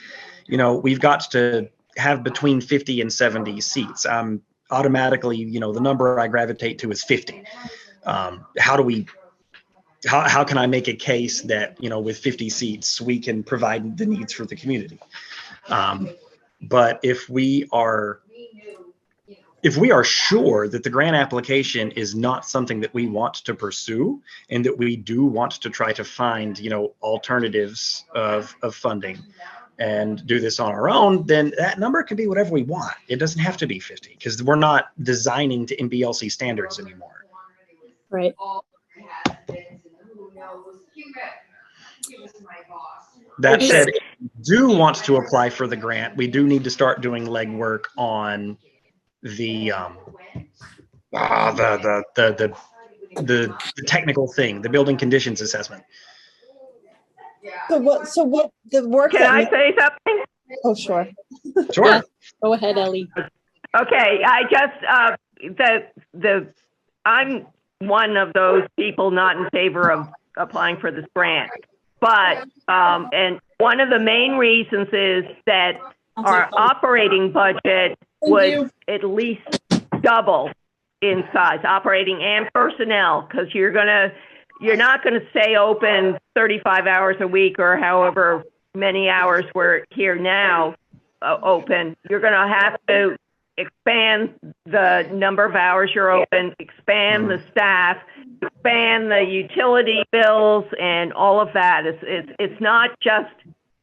we've got to have between 50 and 70 seats, I'm automatically, the number I gravitate to is 50. How can I make a case that, with 50 seats, we can provide the needs for the community? But if we are sure that the grant application is not something that we want to pursue, and that we do want to try to find, alternatives of funding and do this on our own, then that number can be whatever we want. It doesn't have to be 50, because we're not designing to MBLC standards anymore. Right. That said, if we do want to apply for the grant, we do need to start doing legwork on the technical thing, the building conditions assessment. So what the work Can I say something? Oh, sure. Sure. Yeah. Go ahead, Ellie. Okay, I just, I'm one of those people not in favor of applying for this grant. But, and one of the main reasons is that our operating budget would at least double in size, operating and personnel, because you're not going to stay open 35 hours a week or however many hours we're here now open. You're going to have to expand the number of hours you're open, expand the staff, expand the utility bills, and all of that. It's not just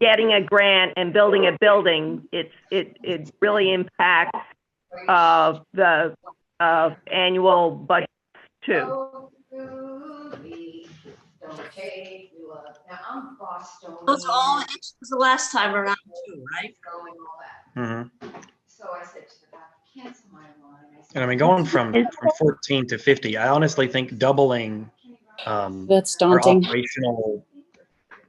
getting a grant and building a building. It really impacts the annual budget too. Those are all issues the last time around too, right? Mm-hmm. And I mean, going from 14 to 50, I honestly think doubling That's our daunting. operational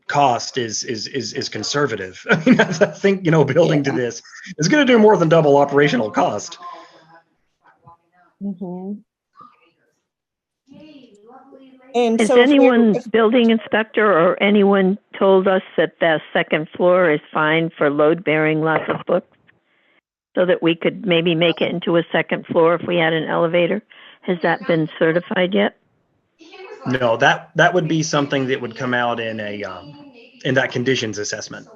cost is conservative. I mean, I think, building to this is going to do more than double operational cost. Mm-hmm. And Has so anyone, building inspector or anyone, told us that the second floor is fine for load bearing lots of books, so that we could maybe make it into a second floor if we had an elevator? Has that been certified yet? No, that would be something that would come out in in that conditions assessment.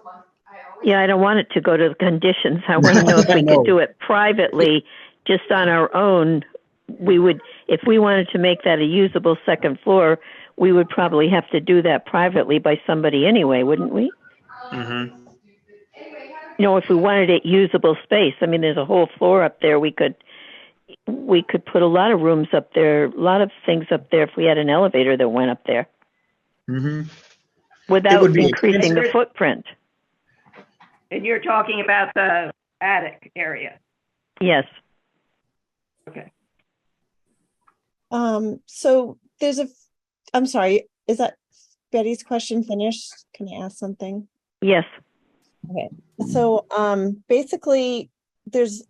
Yeah, I don't want it to go to the conditions. I want to know if we No. could do it privately, just on our own. We would, if we wanted to make that a usable second floor, we would probably have to do that privately by somebody anyway, wouldn't we? Mm-hmm. You know, if we wanted it usable space. I mean, there's a whole floor up there. We could put a lot of rooms up there, a lot of things up there if we had an elevator that went up there Mm-hmm. without would be increasing the expensive. footprint. And you're talking about the attic area. Yes. Okay. So I'm sorry, is that Betty's question finished? Can I ask something? Yes. Okay, so basically there's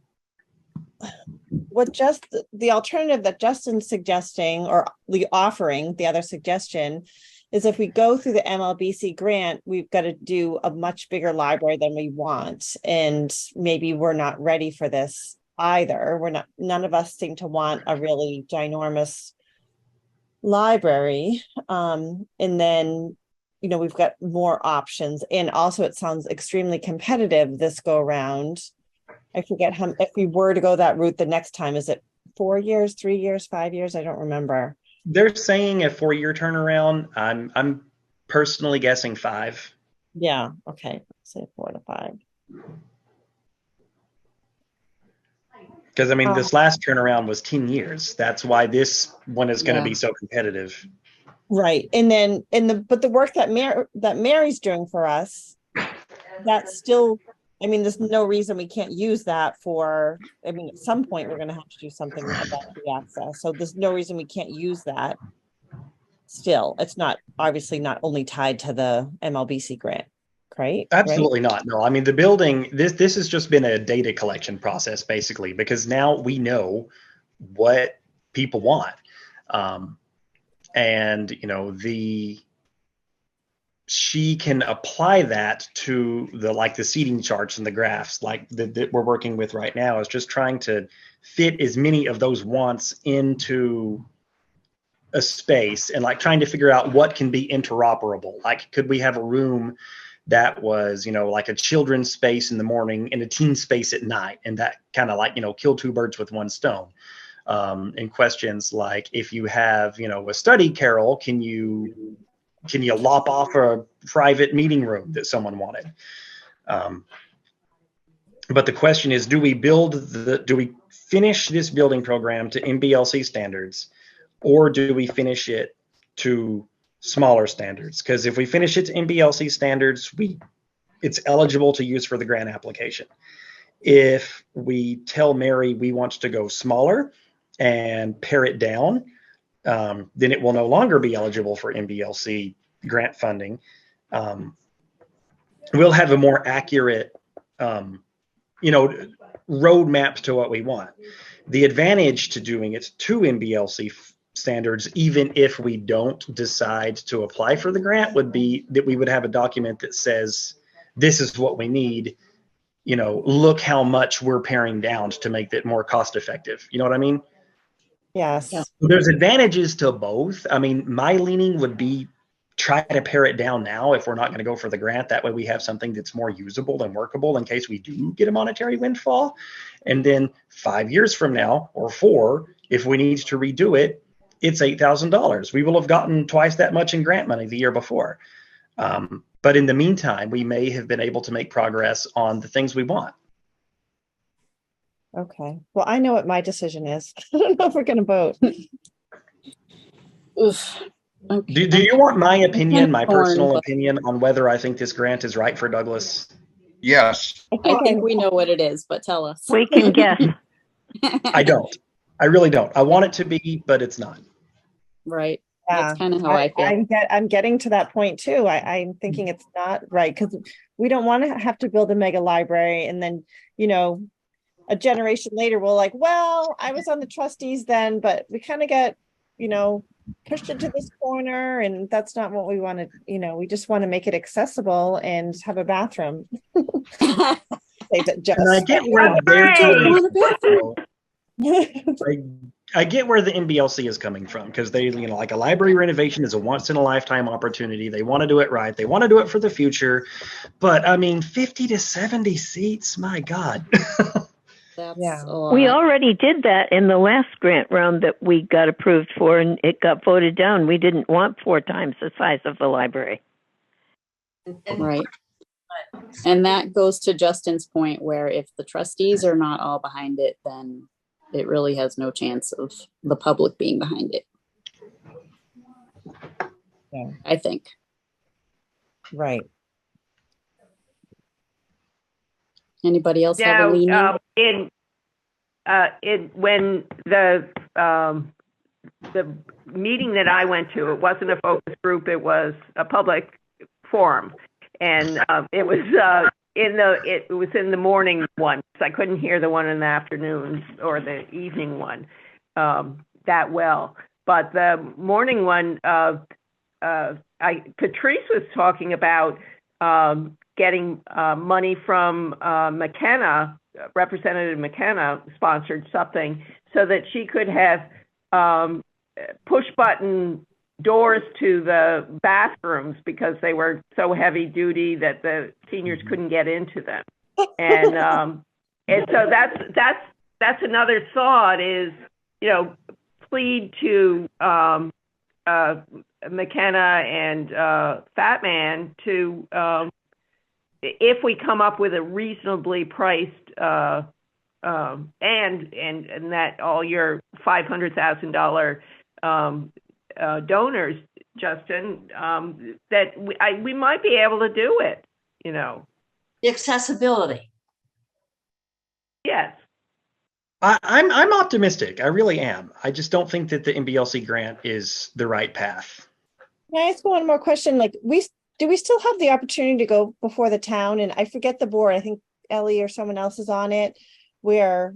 the alternative that Justin's suggesting, or offering, the other suggestion is if we go through the MLBC grant, we've got to do a much bigger library than we want. And maybe we're not ready for this either. None of us seem to want a really ginormous library. And then, we've got more options. And also it sounds extremely competitive this go around. I forget if we were to go that route the next time, is it 4 years, 3 years, 5 years? I don't remember. They're saying a 4-year turnaround. I'm personally guessing 5. Yeah. Okay. Say 4 to 5. Because I mean, this last turnaround was 10 years. That's why this one is going to be so competitive. Right. And then but the work that Mary's doing for us, that's still, I mean, there's no reason we can't use that at some point we're going to have to do something about the access. So there's no reason we can't use that. Still, it's obviously not only tied to the MLBC grant, right? Absolutely not. No, I mean, the building, this has just been a data collection process, basically, because now we know what people want. And, she can apply that to the seating charts and the graphs that we're working with right now, is just trying to fit as many of those wants into a space and trying to figure out what can be interoperable. Could we have a room that was, like a children's space in the morning and a teen space at night, and that kind of kill 2 birds with 1 stone. And questions like, if you have, a study carrel, can you lop off a private meeting room that someone wanted? But the question is, do we finish this building program to MBLC standards, or do we finish it to smaller standards? Because if we finish it to MBLC standards, it's eligible to use for the grant application. If we tell Mary we want to go smaller and pare it down, then it will no longer be eligible for MBLC grant funding. We'll have a more accurate, roadmap to what we want. The advantage to doing it to MBLC standards, even if we don't decide to apply for the grant, would be that we would have a document that says, this is what we need. Look how much we're paring down to make that more cost effective. You know what I mean? Yes. Yeah. There's advantages to both. I mean, my leaning would be try to pare it down now if we're not going to go for the grant. That way we have something that's more usable and workable in case we do get a monetary windfall. And then 5 years from now, or 4, if we need to redo it, it's $8,000. We will have gotten twice that much in grant money the year before. But in the meantime, we may have been able to make progress on the things we want. Okay. Well, I know what my decision is. I don't know if we're going to vote. Oof. Okay. Do you want my opinion, my torn, personal but- opinion on whether I think this grant is right for Douglas? Yes. I think we know what it is, but tell us. We can guess. I don't. I really don't. I want it to be, but it's not. Right. Yeah. That's kind of how I feel. I'm getting to that point too. I'm thinking it's not right, because we don't want to have to build a mega library and then, a generation later we're like, well, I was on the trustees then, but we kind of got, pushed into this corner, and that's not what we wanted. We just want to make it accessible and have a bathroom. Say that just. And I get where they're doing. I get where the NBLC is coming from, because they, like a library renovation is a once in a lifetime opportunity. They want to do it right. They want to do it for the future. But I mean, 50 to 70 seats, my God. That's Yeah. a We lot. already did that in the last grant round that we got approved for, and it got voted down. We didn't want 4 times the size of the library. And Right. And that goes to Justin's point, where if the trustees are not all behind it, then it really has no chance of the public being behind it. Yeah. I think. Right. Anybody else have a Now, leaning? when the meeting that I went to, it wasn't a focus group, it was a public forum. And it was in the morning one, so I couldn't hear the one in the afternoon or the evening one that well. But the morning one, Patrice was talking about getting money from McKenna. Representative McKenna sponsored something so that she could have push button doors to the bathrooms, because they were so heavy duty that the seniors couldn't get into them. And so that's another thought is, plead to McKenna and Fat Man to, if we come up with a reasonably priced and that all your $500,000 donors, Justin, that we might be able to do it, the accessibility. Yes. I'm optimistic. I really am. I just don't think that the NBLC grant is the right path. Can I ask one more question? Like, do we still have the opportunity to go before the town? And I forget the board, I think Ellie or someone else is on it, where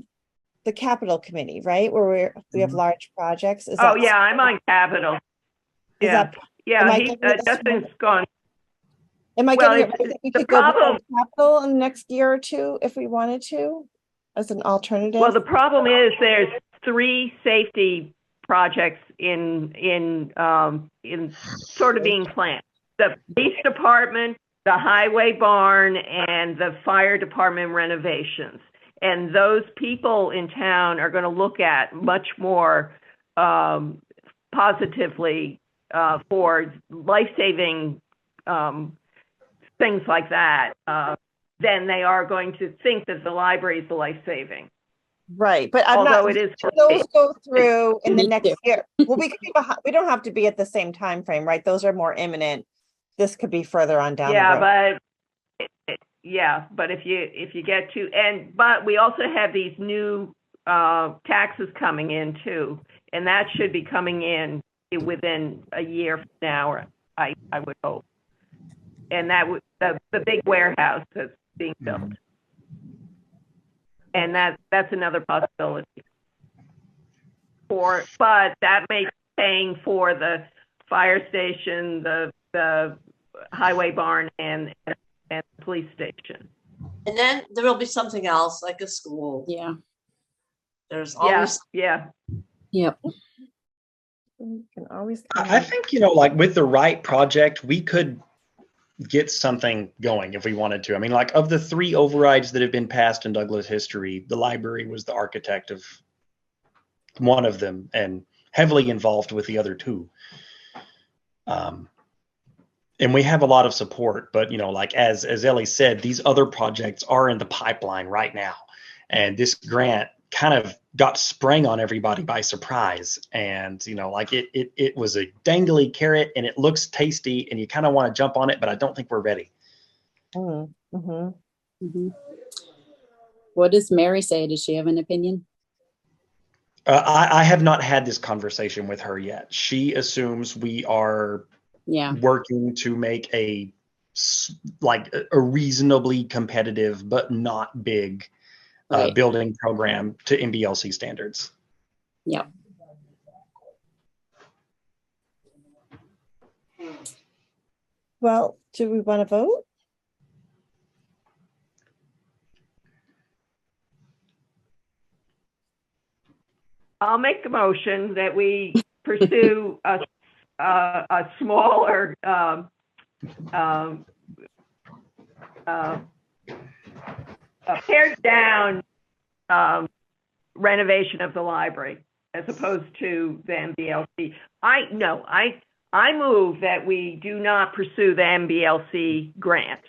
the capital committee, right? Where we have large projects. Is that, Yeah, I'm on Capital. is Yeah. that, am Yeah, I getting this Justin's right? gone. Am I Well, getting it right that we the could go before problem- the capital in the next year or two if we wanted to, as an alternative? Well, the problem is there's 3 safety projects in sort of being planned. The police department, the highway barn, and the fire department renovations. And those people in town are going to look at much more positively for life-saving things like that than they are going to think that the library is the life-saving. Right, but I'm Although not, it is for those me. go through in the Me next too. year. Well, we could be behind, we don't have to be at the same time frame, right? Those are more imminent. This could be further on down the road. But if you get to, but we also have these new taxes coming in too, and that should be coming in within a year from now, I would hope. And that would the big warehouse that's being built, and that's another possibility. But that makes paying for the fire station, the highway barn, and the police station. And then there will be something else, like a school. Yeah. There's always, Yeah. Yep. You can always. I think, like with the right project, we could get something going if we wanted to. I mean, like of the 3 overrides that have been passed in Douglas history, the library was the architect of one of them and heavily involved with the other 2. And we have a lot of support, but like as Ellie said, these other projects are in the pipeline right now. And this grant kind of got sprung on everybody by surprise. And, like it was a dangly carrot and it looks tasty and you kind of want to jump on it, but I don't think we're ready. Mm-hmm. Mm-hmm. What does Mary say? Does she have an opinion? I have not had this conversation with her yet. She assumes we are working to make a reasonably competitive but not big building program to NBLC standards. Yep. Well, do we want to vote? I'll make the motion that we pursue a smaller, a pared down renovation of the library as opposed to the MBLC. I move that we do not pursue the MBLC grant.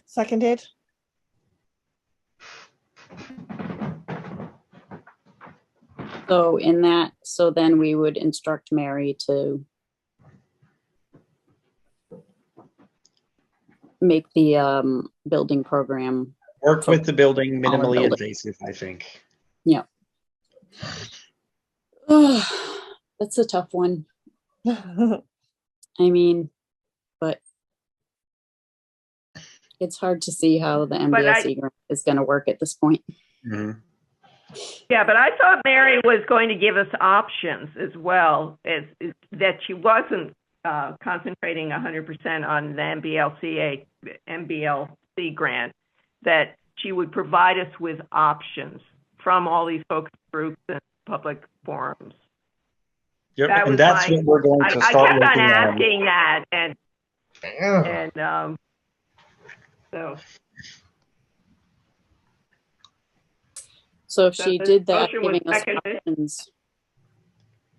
Seconded. So then we would instruct Mary to make the building program. Work with the building, All the minimally building. invasive, I think. Yeah. That's a tough one. I mean, but it's hard to see how the MBLC grant is going to work at this point. Mhm. Yeah, but I thought Mary was going to give us options as well, as that she wasn't concentrating 100% on the MBLC grant, that she would provide us with options from all these focus groups and public forums. Yep, That was and that's what we're going to I start kept on working on. asking that, and Yeah. So if she the did that, motion was giving us seconded. options,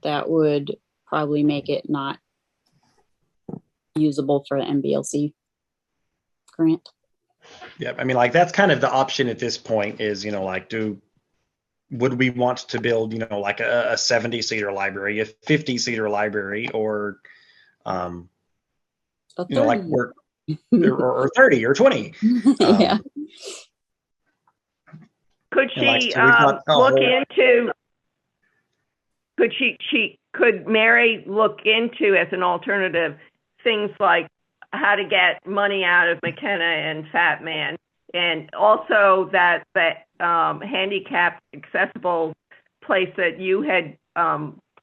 that would probably make it not usable for the MBLC grant. Yep, I mean, like that's kind of the option at this point is, like would we want to build, like a 70-seater library, a 50-seater library, or like work or 30 or 20. Yeah. Could And like, she so we've got a look whole- into? Could Mary look into, as an alternative, things like how to get money out of McKenna and Fat Man, and also that handicapped accessible place that you had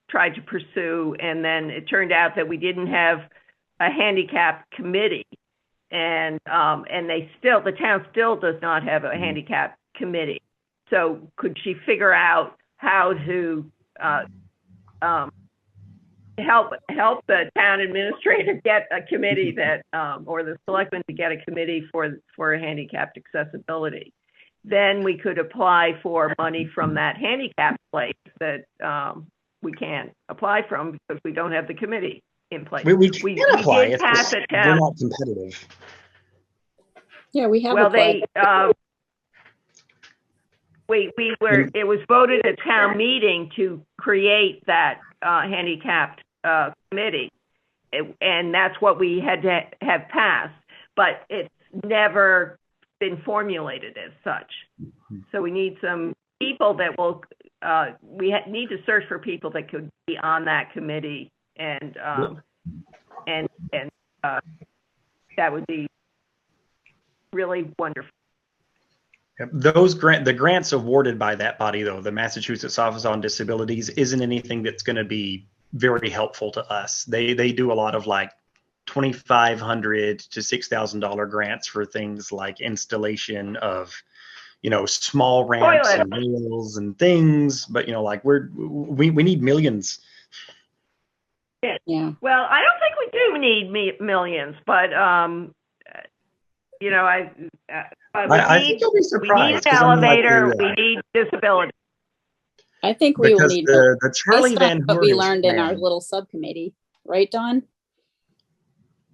tried to pursue, and then it turned out that we didn't have a handicap committee, and the town still does not have a handicap committee. So could she figure out how to help the town administrator get a committee that, or the selectmen to get a committee for handicapped accessibility? Then we could apply for money from that handicap place that we can't apply from because we don't have the committee in place. We can apply. did It's pass just, it we're down. not competitive. Yeah, we have Well, applied. it was voted at town meeting to create that handicapped committee. And that's what we had to have passed, but it's never been formulated as such. So we need some people that will, need to search for people that could be on that committee, and that would be really wonderful. The grants awarded by that body, though, the Massachusetts Office on Disabilities, isn't anything that's going to be very helpful to us. They do a lot of like $2,500 to $6,000 grants for things like installation of, small ramps and rails and things. But like we need millions. Yeah. Well, I don't think we do need millions, but I think you'll be surprised. We need 'cause I mean, like, elevator. We need disability. I think we will because need the Charlie based on Van what we Horn learned in our plan- little subcommittee, right, Dawn?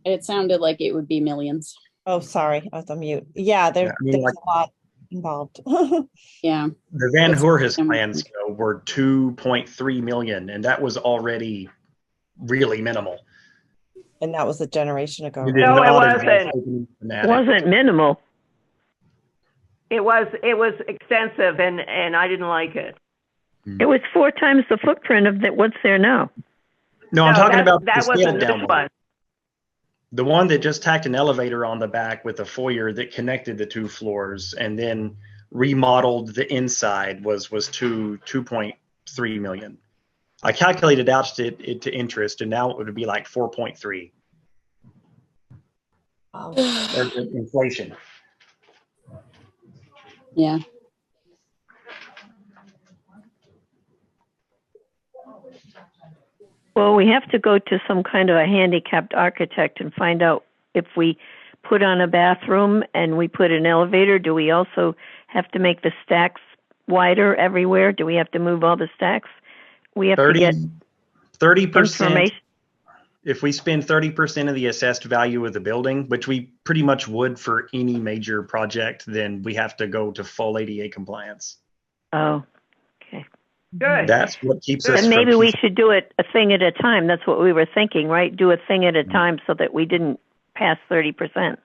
It sounded like it would be millions. Oh, sorry, I was on mute. Yeah, there's like, a lot involved. Yeah. the Van That's- Horhus plans were 2.3 million, and that was already really minimal. And that was a generation ago. You right? did No, it not wasn't. invest in fanatic. Wasn't minimal. It was extensive, and I didn't like it. It was 4 times the footprint of what's there now. No, I'm No, talking that- about the that wasn't scaled this down one. one. The one that just tacked an elevator on the back with a foyer that connected the 2 floors and then remodeled the inside was 2.3 million. I calculated out it to interest, and now it would be like 4.3 Wow. or inflation. Yeah. Well, we have to go to some kind of a handicapped architect and find out if we put on a bathroom and we put an elevator, do we also have to make the stacks wider everywhere? Do we have to move all the stacks? We have to get 30%. information. If we spend 30% of the assessed value of the building, which we pretty much would for any major project, then we have to go to full ADA compliance. Oh, okay. Good. That's what keeps us And from maybe we should do it a thing at a time. That's what we were thinking, right? Do a thing at a time so that we didn't pass 30%.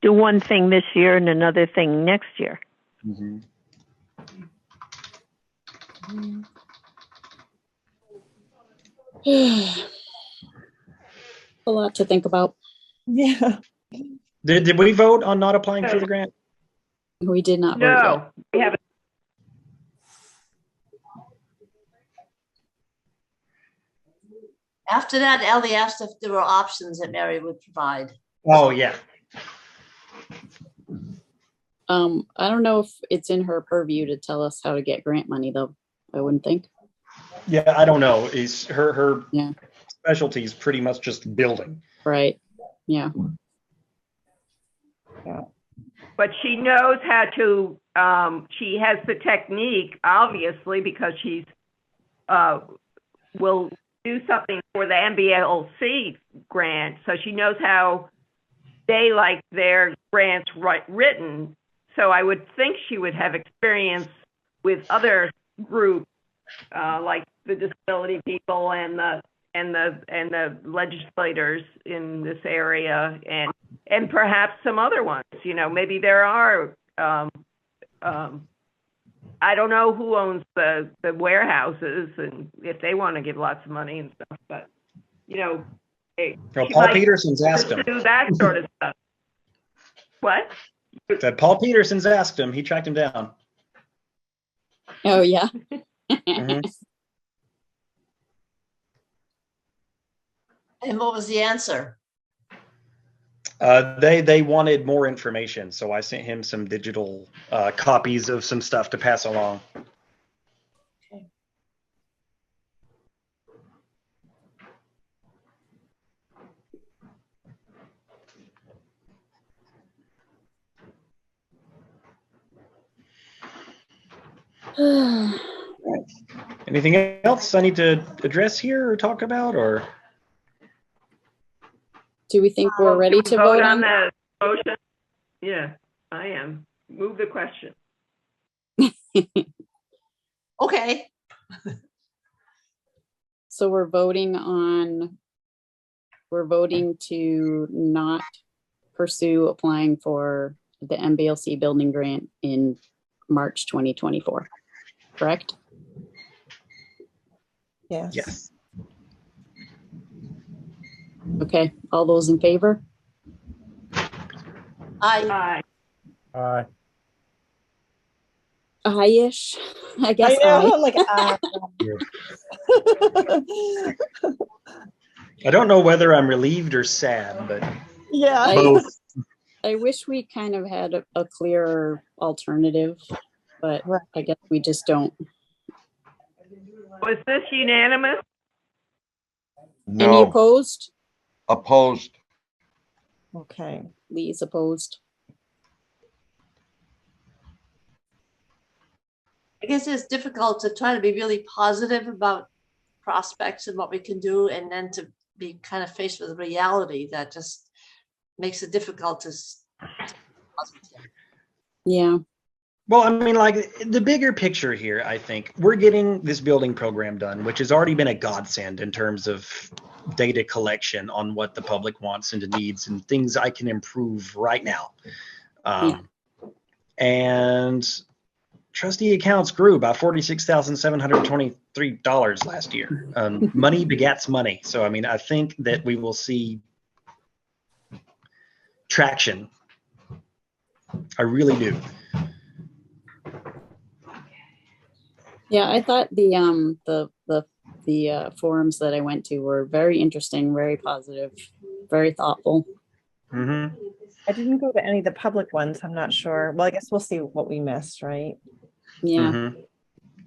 Do one thing this year and another thing next year. Mhm. A lot to think about. Yeah. Did we vote on not applying for the grant? We did not vote yet. No, we haven't. After that, Ellie asked if there were options that Mary would provide. Oh, yeah. I don't know if it's in her purview to tell us how to get grant money, though. I wouldn't think. Yeah, I don't know. Is her Yeah. specialty is pretty much just building. Right. Yeah. But she knows how to, she has the technique, obviously, because she's, will do something for the MBLC grant. So she knows how they like their grants written. So I would think she would have experience with other groups, like the disability people and the legislators in this area, and perhaps some other ones. You know, maybe there are. I don't know who owns the warehouses and if they want to give lots of money and stuff, but you know, Well, she Paul might Peterson's asked him. do that sort of stuff. What? Said Paul Peterson's asked him. He tracked him down. Oh, yeah. Mhm. And what was the answer? They wanted more information, so I sent him some digital copies of some stuff to pass along. Anything else I need to address here or talk about, or? Do we think we're ready to vote vote on on the motion? Yeah, I am. Move the question. Okay, So we're voting to not pursue applying for the MBLC building grant in March 2024, correct? Yes. Yes. Okay, all those in favor? I, Aye. Aye-ish, I guess. I know, aye. I'm like, I don't know whether I'm relieved or sad, but yeah. both. I wish we kind of had a clearer alternative, but Right. I guess we just don't. Was this unanimous? Any No, opposed? opposed. Okay. Lee's opposed. I guess it's difficult to try to be really positive about prospects and what we can do, and then to be kind of faced with reality that just makes it difficult to. Yeah. Well, I mean, like the bigger picture here, I think we're getting this building program done, which has already been a godsend in terms of data collection on what the public wants and needs and things I can improve right now. And trustee accounts grew by $46,723 last year. Money begets money. So, I mean, I think that we will see traction. I really do. Yeah, I thought the forums that I went to were very interesting, very positive, very thoughtful. Mm-hmm. I didn't go to any of the public ones. I'm not sure. Well, I guess we'll see what we missed, right? Yeah. Mhm.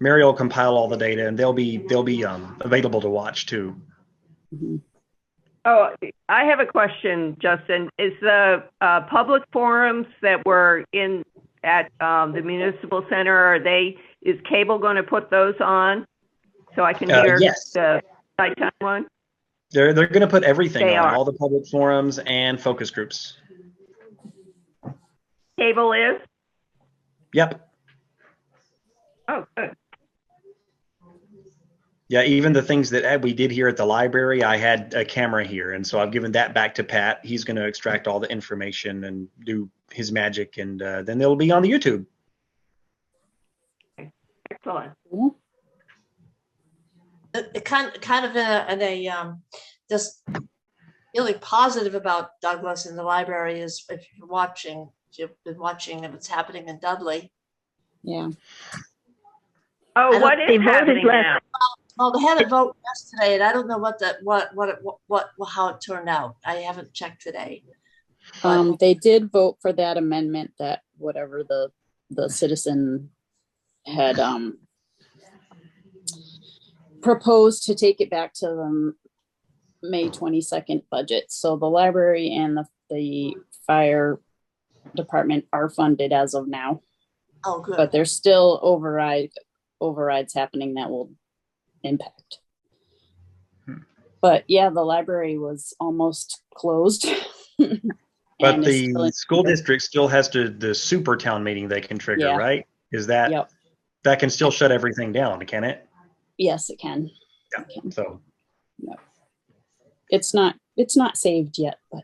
Mary will compile all the data, and they'll be available to watch too. Mhm. Oh, I have a question, Justin. Is the public forums that were at the municipal center, is cable going to put those on so I can hear Yes. the nighttime one? They're going to put everything They on, are. all the public forums and focus groups. Cable is? Yep. Oh, good. Yeah, even the things that we did here at the library, I had a camera here, and so I've given that back to Pat. He's going to extract all the information and do his magic, and then they'll be on the YouTube. Excellent. Kind of in a just really positive about Douglas in the library is if you've been watching what's happening in Dudley. Yeah. Oh, what They is voted happening last- now? Well, they had a vote yesterday, and I don't know how it turned out. I haven't checked today. They did vote for that amendment that whatever the citizen had proposed to take it back to the May 22nd budget. So the library and the fire department are funded as of now, Oh, good. but there's still overrides happening that will impact. But yeah, the library was almost closed. But And it's still the in- school district still has the super town meeting they can trigger, Yeah. right? Is that Yep. that can still shut everything down, can it? Yes, it can. Yeah. It can. So It's not saved yet, but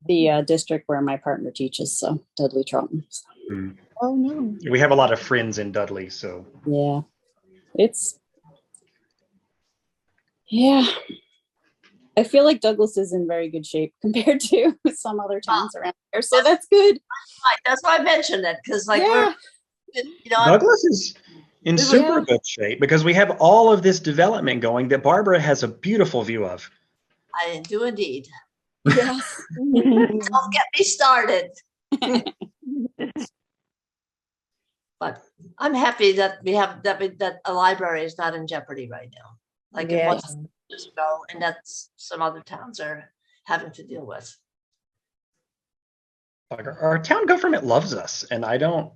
the district where my partner teaches, so Dudley Troughton. So, Oh, no. we have a lot of friends in Dudley, so yeah, yeah. I feel like Douglas is in very good shape compared to some other towns around here, so that's good. Right, that's why I mentioned it because, like, Yeah. Douglas is in We- super yeah. good shape because we have all of this development going that Barbara has a beautiful view of. I do indeed. Yes. Don't get me started. But I'm happy that we have that a library is not in jeopardy right now, like it Yeah. was years ago, and that's some other towns are having to deal with. Like our town government loves us, and I don't.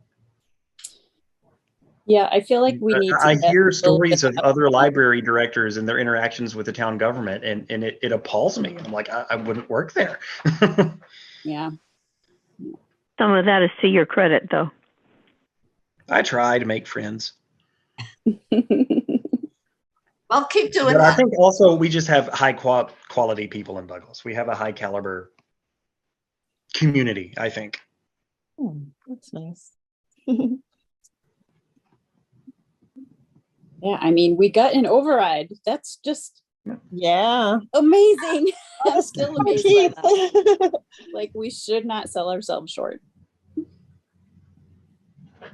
Yeah, I feel like we need to I get hear a little stories bit of other library directors and their interactions with the town government, and it appalls me. I'm like, I wouldn't work there. Yeah. Some of that is to your credit, though. I try to make friends. Well, keep doing But I that. think also we just have high quality people in Douglas. We have a high caliber community, I think. That's nice. Yeah, I mean, we got an override. That's just Yeah. amazing. I'm still amazed by Keith. that. Like, we should not sell ourselves short.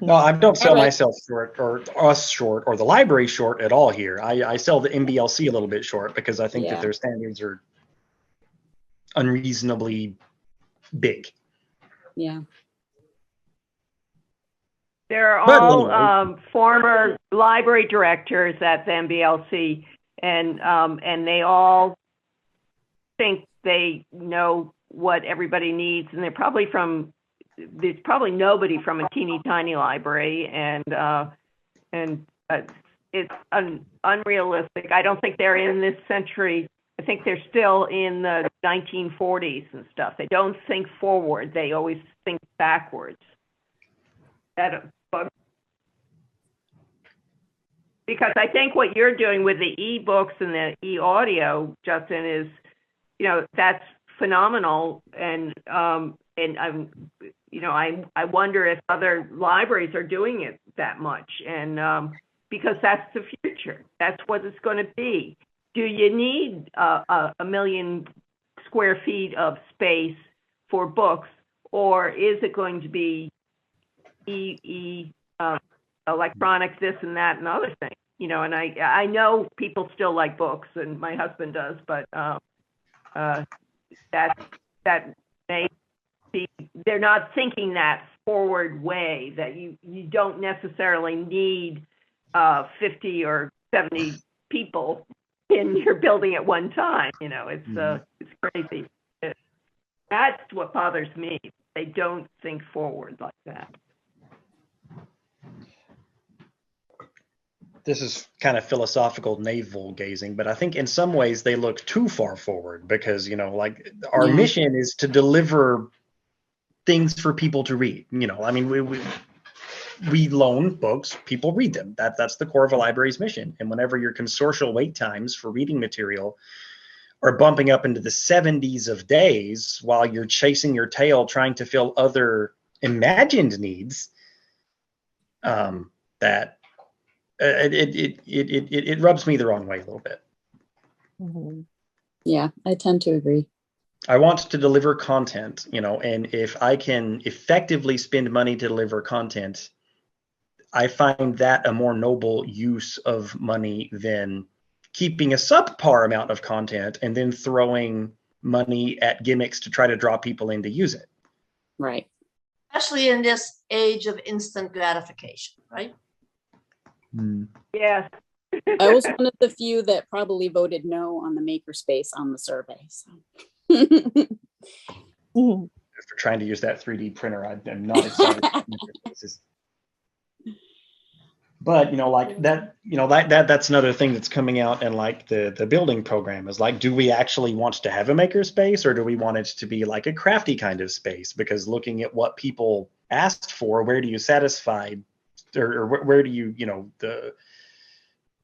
No, I don't sell All right. myself short or us short or the library short at all here. I sell the MBLC a little bit short because I think Yeah. that their standards are unreasonably big. Yeah. They're But all anyway. former library directors at the MBLC, and they all think they know what everybody needs, and there's probably nobody from a teeny tiny library, and it's unrealistic. I don't think they're in this century. I think they're still in the 1940s and stuff. They don't think forward. They always think backwards. Because I think what you're doing with the e-books and the e-audio, Justin, is, that's phenomenal. And I'm, I wonder if other libraries are doing it that much. And because that's the future. That's what it's going to be. Do you need a million square feet of space for books, or is it going to be electronic, this and that and other things? and I know people still like books, and my husband does, but that may be, they're not thinking that forward way, that you don't necessarily need 50 or 70 people in your building at one time. It's crazy. That's what bothers me. They don't think forward like that. This is kind of philosophical navel gazing, but I think in some ways they look too far forward because, like our Yeah. mission is to deliver things for people to read. I mean, we loan books, people read them. That's the core of a library's mission. And whenever your consortial wait times for reading material are bumping up into the 70s of days while you're chasing your tail trying to fill other imagined needs, that it rubs me the wrong way a little bit. Mhm. Yeah, I tend to agree. I want to deliver content, and if I can effectively spend money to deliver content, I find that a more noble use of money than keeping a subpar amount of content and then throwing money at gimmicks to try to draw people in to use it. Right. Especially in this age of instant gratification, right? Yes. I was one of the few that probably voted no on the makerspace on the survey. So. Mhm. If they're trying to use that 3D printer, I'm not excited. But like that's another thing that's coming out in like the building program is like, do we actually want to have a makerspace, or do we want it to be like a crafty kind of space? Because looking at what people asked for, where do you satisfy, or where do you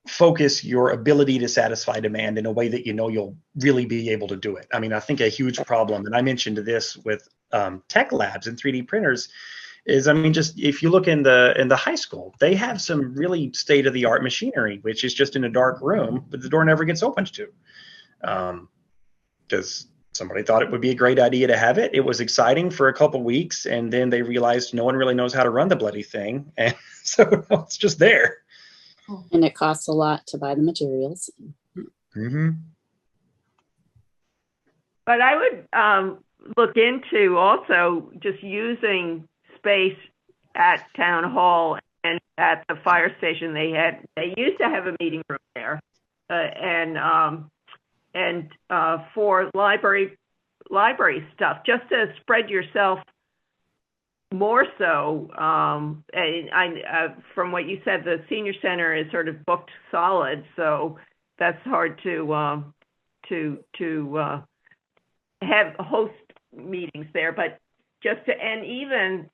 focus your ability to satisfy demand in a way that you'll really be able to do it? I mean, I think a huge problem, and I mentioned this with tech labs and 3D printers, is, I mean, just if you look in the high school, they have some really state-of-the-art machinery, which is just in a dark room, but the door never gets opened to, because somebody thought it would be a great idea to have it. It was exciting for a couple weeks, and then they realized no one really knows how to run the bloody thing, and so it's just there. And it costs a lot to buy the materials. Mm-hmm. But I would look into also just using space at town hall and at the fire station. They used to have a meeting room there, and for library stuff, just to spread yourself more so. I from what you said, the senior center is sort of booked solid, so that's hard to have host meetings there. But just to, and even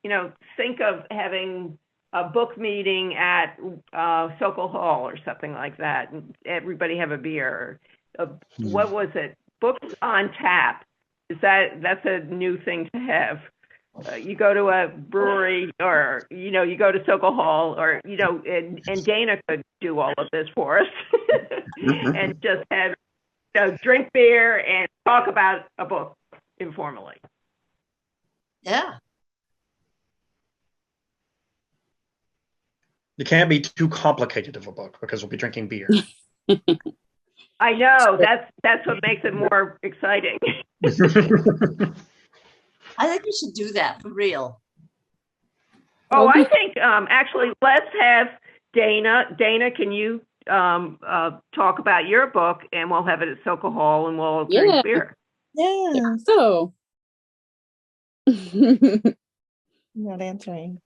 think of having a book meeting at Sokol Hall or something like that, and everybody have a beer. What was it? Books on tap. That's a new thing to have. You go to a brewery, or you go to Sokol Hall, or and Dana could do all of this for us, and just have drink beer and talk about a book informally. Yeah. It can't be too complicated of a book because we'll be drinking beer. I know, that's what makes it more exciting. I think we should do that for real. Oh, I think actually let's have Dana. Dana, can you talk about your book, and we'll have it at Sokol Hall, and we'll drink beer. Yeah, So. not answering.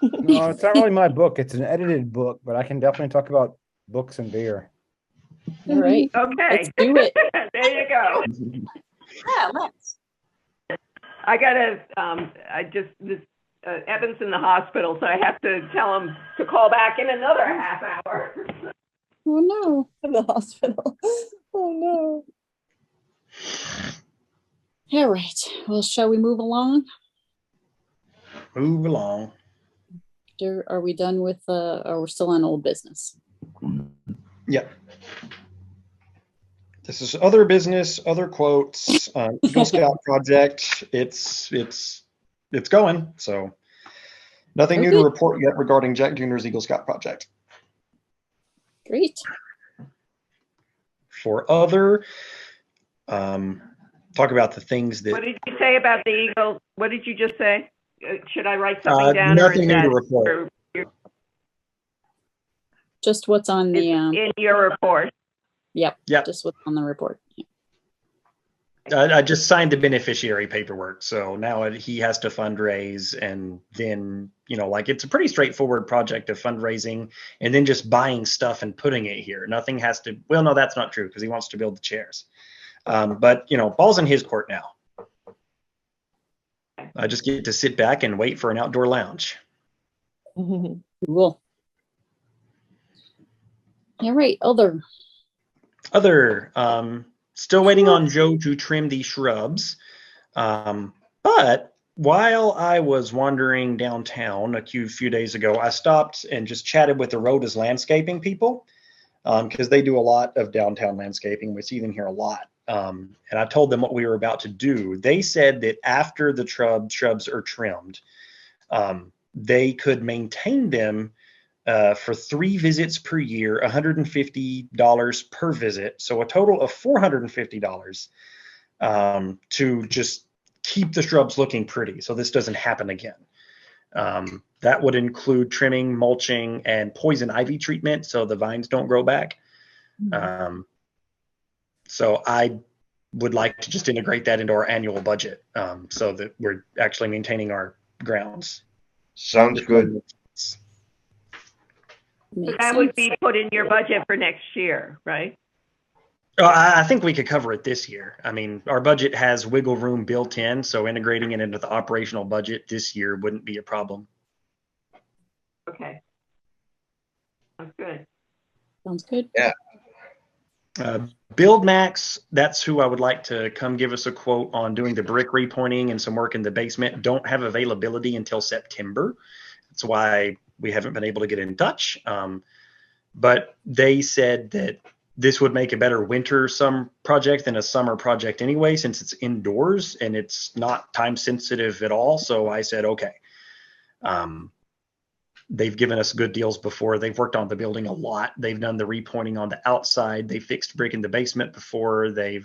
No, it's not really my book. It's an edited book, but I can definitely talk about books and beer. All right. Okay. Let's do it. There you go. Yeah, let's. I gotta. Evan's in the hospital, so I have to tell him to call back in another half hour. Oh no. In the hospital. Oh no. All right. Well, shall we move along? Move along. Are we done with or we're still on old business? Yep. This is other business, other quotes, Eagle Scout project. It's going. So nothing new to report yet regarding Jack Jr.'s Eagle Scout project. Great. For other, talk about the things What that, did you say about the Eagle? What did you just say? Should I write something down? Or nothing is new to that report. Just what's on the, in your report? yep, Yep. just what's on the report. I just signed the beneficiary paperwork, so now he has to fundraise, and then, you know, like, it's a pretty straightforward project of fundraising and then just buying stuff and putting it here. Nothing has to, well, no, that's not true, because he wants to build the chairs. But, you know, ball's in his court now. I just get to sit back and wait for an outdoor lounge. Cool. All right, Other, still waiting on Joe to trim the shrubs. But while I was wandering downtown a few days ago, I stopped and just chatted with the Rhoda's landscaping people, because they do a lot of downtown landscaping. We see them here a lot. And I told them what we were about to do. They said that after the shrubs are trimmed, they could maintain them for 3 visits per year, $150 per visit. So a total of $450 to just keep the shrubs looking pretty, so this doesn't happen again. That would include trimming, mulching, and poison ivy treatment so the vines don't grow back. So I would like to just integrate that into our annual budget, so that we're actually maintaining our grounds. Sounds good. So Makes that would sense. be put in your budget for next year, right? I think we could cover it this year. I mean, our budget has wiggle room built in, so integrating it into the operational budget this year wouldn't be a problem. Okay. Sounds good. Sounds good. Build Max, that's who I would like to come give us a quote on doing the brick repointing and some work in the basement. Don't have availability until September. That's why we haven't been able to get in touch. But they said that this would make a better winter project than a summer project anyway, since it's indoors and it's not time sensitive at all. So I said, okay. They've given us good deals before. They've worked on the building a lot. They've done the repointing on the outside. They fixed brick in the basement before. They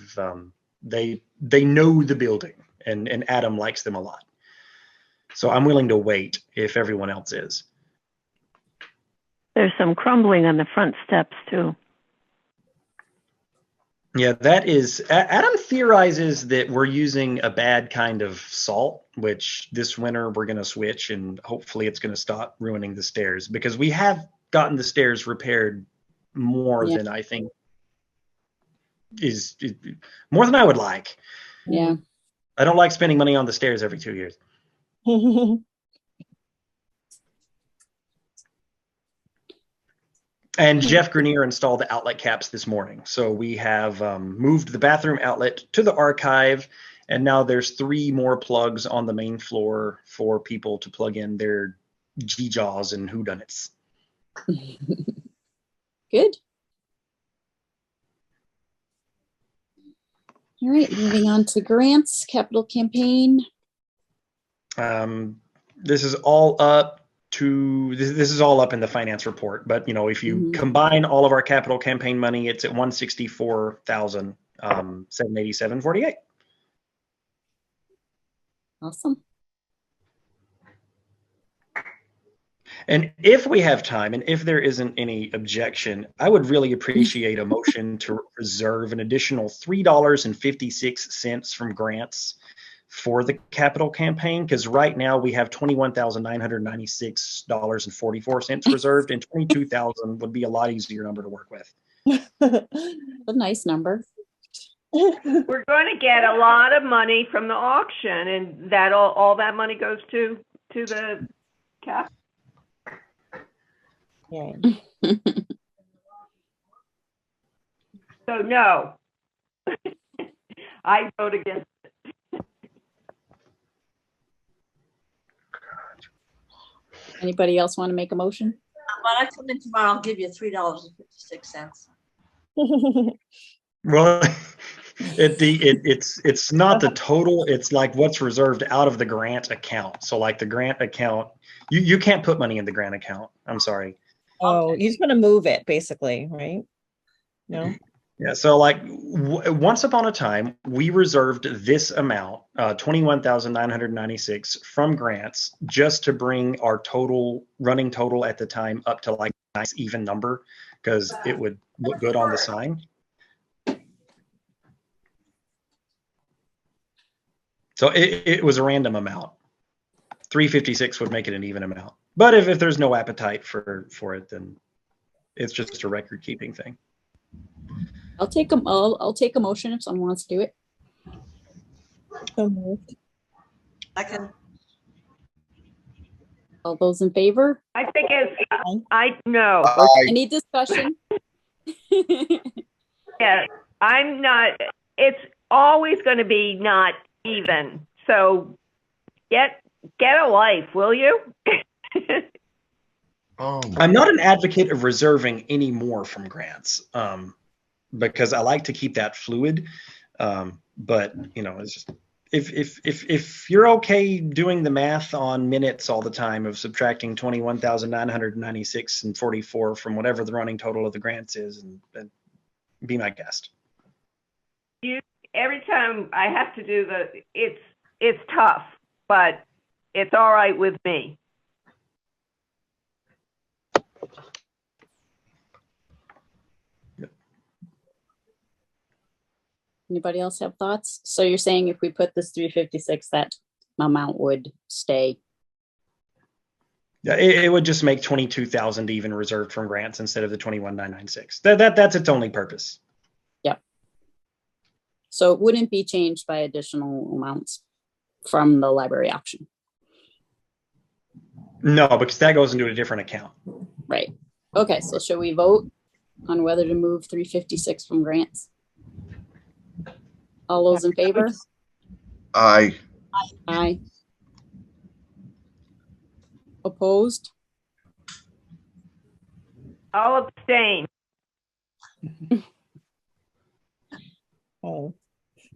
know the building, and Adam likes them a lot. So I'm willing to wait if everyone else is. There's some crumbling on the front steps too. Yeah, that is, Adam theorizes that we're using a bad kind of salt, which this winter we're going to switch, and hopefully it's going to stop ruining the stairs, because we have gotten the stairs repaired more than I think is more than I would like. Yeah. I don't like spending money on the stairs every 2 years. And Jeff Grenier installed the outlet caps this morning. So we have moved the bathroom outlet to the archive, and now there's 3 more plugs on the main floor for people to plug in their G-Jaws and whodunits. Good. All right, moving on to grants, capital campaign. This is all up to this is all up in the finance report, but you know, if you combine all of our capital campaign money, it's at 164,787.48. Awesome. And if we have time, and if there isn't any objection, I would really appreciate a motion to reserve an additional $3.56 from grants for the capital campaign, because right now we have $21,996.44 reserved, and 22,000 would be a lot easier number to work with. A nice number. We're going to get a lot of money from the auction, and that all that money goes to the cap. Yeah. So no, I vote against. Anybody else want to make a motion? When I come in tomorrow, I'll give you $3.56. Well, it's not the total. It's like what's reserved out of the grant account. So like the grant account, you can't put money in the grant account. I'm sorry. Oh, you just want to move it basically, right? No? Yeah, so like once upon a time, we reserved this amount, 21,996 from grants just to bring our total running total at the time up to like a nice even number because it would look good on the sign. So it was a random amount. 356 would make it an even amount. But if there's no appetite for it, then it's just a record keeping thing. I'll take a motion if someone wants to do it. So moved. I can, All those in favor? I think I know. Any discussion? Yeah, I'm not, it's always going to be not even. So get a life, will you? Oh, I'm not an advocate of reserving any more from grants because I like to keep that fluid. But you know, it's just if you're okay doing the math on minutes all the time of subtracting 21,996 and 44 from whatever the running total of the grants is, and be my guest. Every time I have to do it's tough, but it's all right with me. Anybody else have thoughts? So you're saying if we put this 356, that amount would stay? Yeah, it would just make 22,000 even reserved from grants instead of the 21,996. That's its only purpose. Yep. So it wouldn't be changed by additional amounts from the library auction. No, because that goes into a different account. Right. Okay, so should we vote on whether to move 356 from grants? All those in favor? aye. Aye. Opposed? I'll abstain. Oh,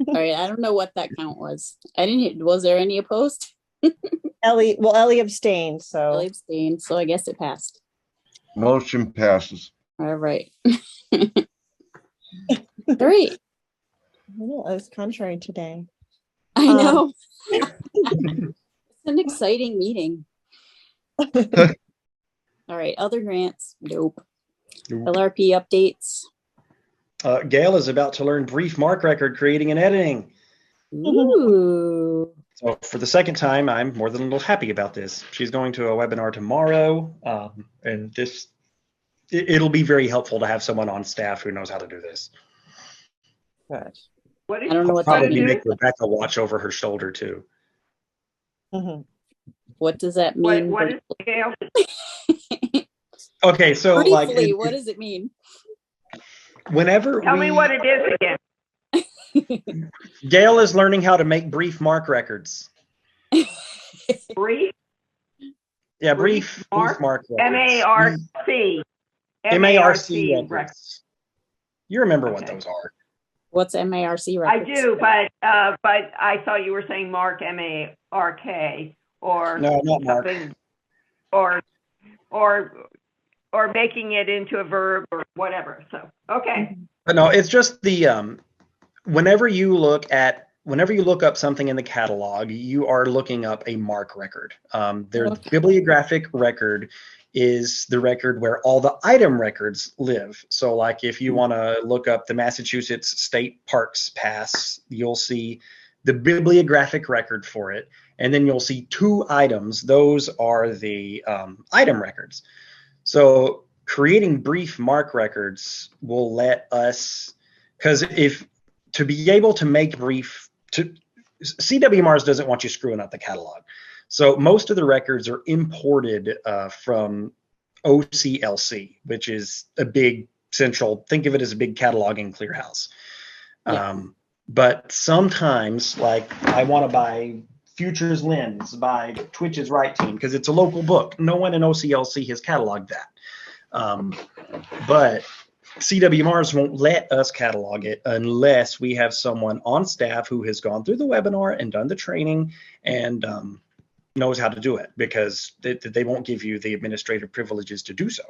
All right, I don't know what that count was. I didn't hear, was there any opposed? Ellie abstained, so. Ellie abstained, so I guess it passed. Motion passes. All right. All right. I was contrary today. I know. It's an exciting meeting. All right, other grants? Nope. LRP updates? Gail is about to learn brief mark record creating and editing. Ooh. So for the second time, I'm more than a little happy about this. She's going to a webinar tomorrow, and it'll be very helpful to have someone on staff who knows how to do this. Good. What I don't know what that Probably means. make Rebecca watch over her shoulder too. Mhm. What does that mean? what is Gail? Okay, so Briefly, like what does it mean? whenever Tell me what it is again. Gail is learning how to make brief mark records. Brief? Yeah, Brief brief mark? mark records. M-A-R-C. M-A-R-C records. records. You remember what Okay. those are. What's MARC I records? do, but I thought you were saying Mark, M-A-R-K, or No, not Mark. something, or making it into a verb or whatever. So, okay. But no, it's just the whenever you look up something in the catalog, you are looking up a mark record. Their Okay. bibliographic record is the record where all the item records live. So like if you want to look up the Massachusetts State Parks Pass, you'll see the bibliographic record for it. And then you'll see two items. Those are the item records. So creating brief mark records will let us, because to be able to make CWMARS doesn't want you screwing up the catalog. So most of the records are imported from OCLC, which is a big central, think of it as a big cataloging clearhouse. Yeah. But sometimes, like I want to buy Futures Lens by Twitch's Right Team because it's a local book. No one in OCLC has cataloged that. But CWMARS won't let us catalog it unless we have someone on staff who has gone through the webinar and done the training and knows how to do it, because they won't give you the administrative privileges to do so.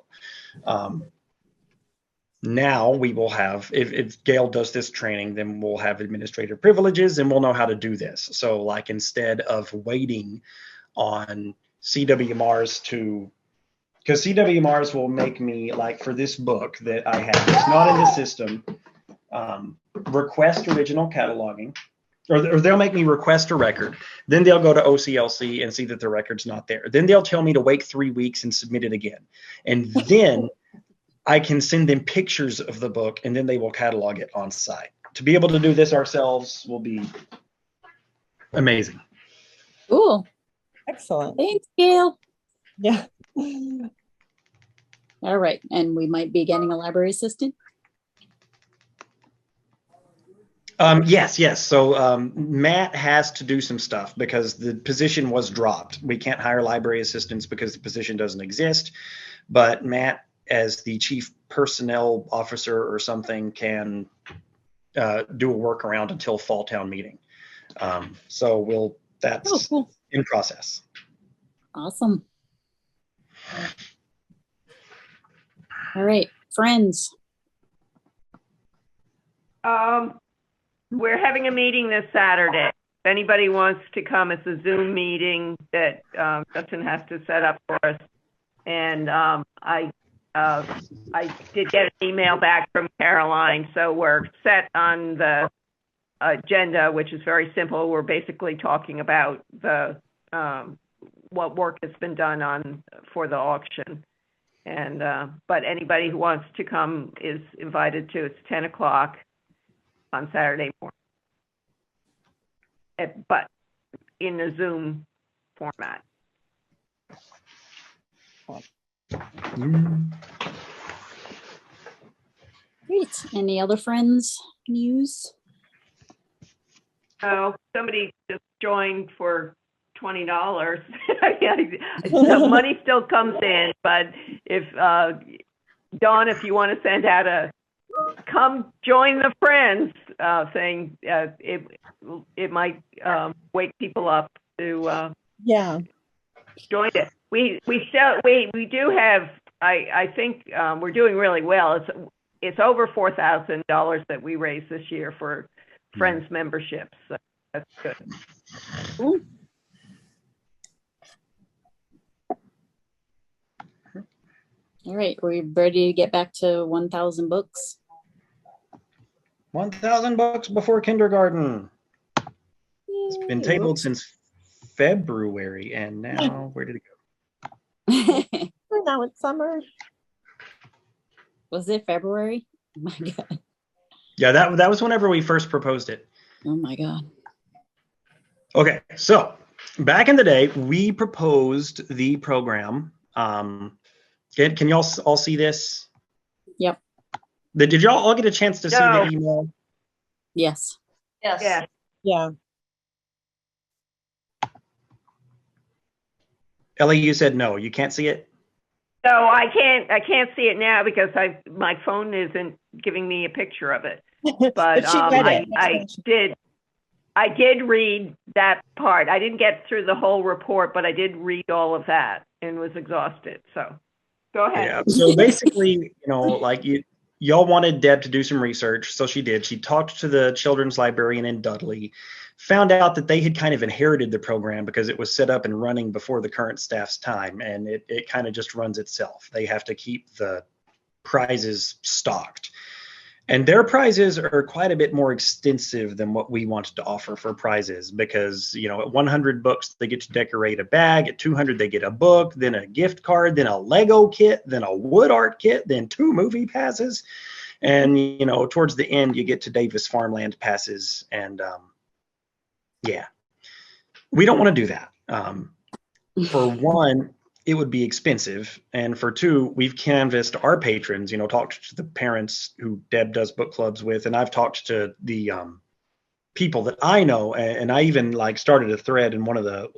Now we will have, if Gail does this training, then we'll have administrative privileges and we'll know how to do this. So like, instead of waiting on CWMRs because CWMRs will make me, like for this book that I have, it's not in the system, request original cataloging, or they'll make me request a record. Then they'll go to OCLC and see that the record's not there. Then they'll tell me to wait 3 weeks and submit it again. And then I can send them pictures of the book, and then they will catalog it on site. To be able to do this ourselves will be amazing. Cool. Excellent. Thanks, Gail. Yeah. All right. And we might be getting a library assistant. Yes. So Matt has to do some stuff because the position was dropped. We can't hire library assistants because the position doesn't exist. But Matt, as the chief personnel officer or something, can do a workaround until fall town meeting. So that's cool. in process. Awesome. All right, friends. We're having a meeting this Saturday. If anybody wants to come, it's a Zoom meeting that Justin has to set up for us. And I did get an email back from Caroline, so we're set on the agenda, which is very simple. We're basically talking about the what work has been done for the auction. And but anybody who wants to come is invited to. It's 10 o'clock on Saturday morning, but in a Zoom format. Great. Any other friends news? Oh, somebody just joined for $20. The money still comes in, but if Dawn, if you want to send out come join the friends thing, it might wake people up to join it. We do have. I think we're doing really well. It's over $4,000 that we raised this year for Friends memberships. So that's good. Ooh. All right, we're ready to get back to 1,000 books. 1,000 books before kindergarten. It's been tabled since February, and now where did it go? Now it's summer. Was it February? Oh my God. Yeah, that was whenever we first proposed it. Oh my God. Okay, so back in the day, we proposed the program. Can y'all all see this? Yep. Did y'all all get a chance to see the email? Yes. Yes. Yeah. Yeah. Ellie, you said no. You can't see it? So I can't see it now because my phone isn't giving me a picture of it. But she read it. I did read that part. I didn't get through the whole report, but I did read all of that and was exhausted. So go ahead. Yeah. So basically, like y'all wanted Deb to do some research, so she did. She talked to the children's librarian in Dudley, found out that they had kind of inherited the program because it was set up and running before the current staff's time, and it kind of just runs itself. They have to keep the prizes stocked. And their prizes are quite a bit more extensive than what we wanted to offer for prizes because, at 100 books, they get to decorate a bag. At 200, they get a book, then a gift card, then a Lego kit, then a wood art kit, then 2 movie passes. And, towards the end, you get to Davis Farmland passes. And, we don't want to do that. For one, it would be expensive. And for 2, we've canvassed our patrons, talked to the parents who Deb does book clubs with. And I've talked to the people that I know. And I even started a thread in one of the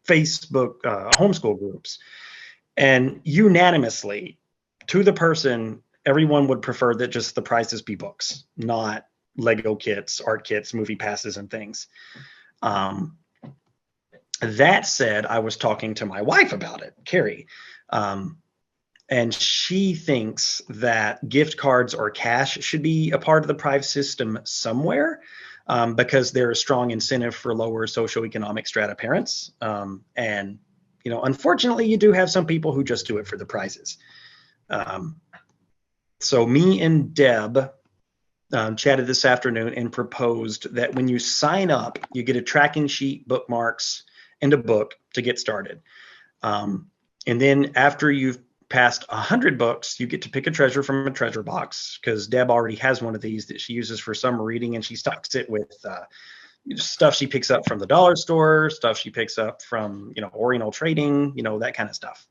Facebook homeschool groups. And unanimously, to the person, everyone would prefer that just the prices be books, not Lego kits, art kits, movie passes, and things. That said, I was talking to my wife about it, Carrie, and she thinks that gift cards or cash should be a part of the Prive system somewhere, because they're a strong incentive for lower socioeconomic strata parents. And, unfortunately, you do have some people who just do it for the prizes. So me and Deb chatted this afternoon and proposed that when you sign up, you get a tracking sheet, bookmarks, and a book to get started. And then after you've passed 100 books, you get to pick a treasure from a treasure box, because Deb already has one of these that she uses for summer reading, and she stocks it with stuff she picks up from the dollar store, stuff she picks up from, Oriental Trading, that kind of stuff.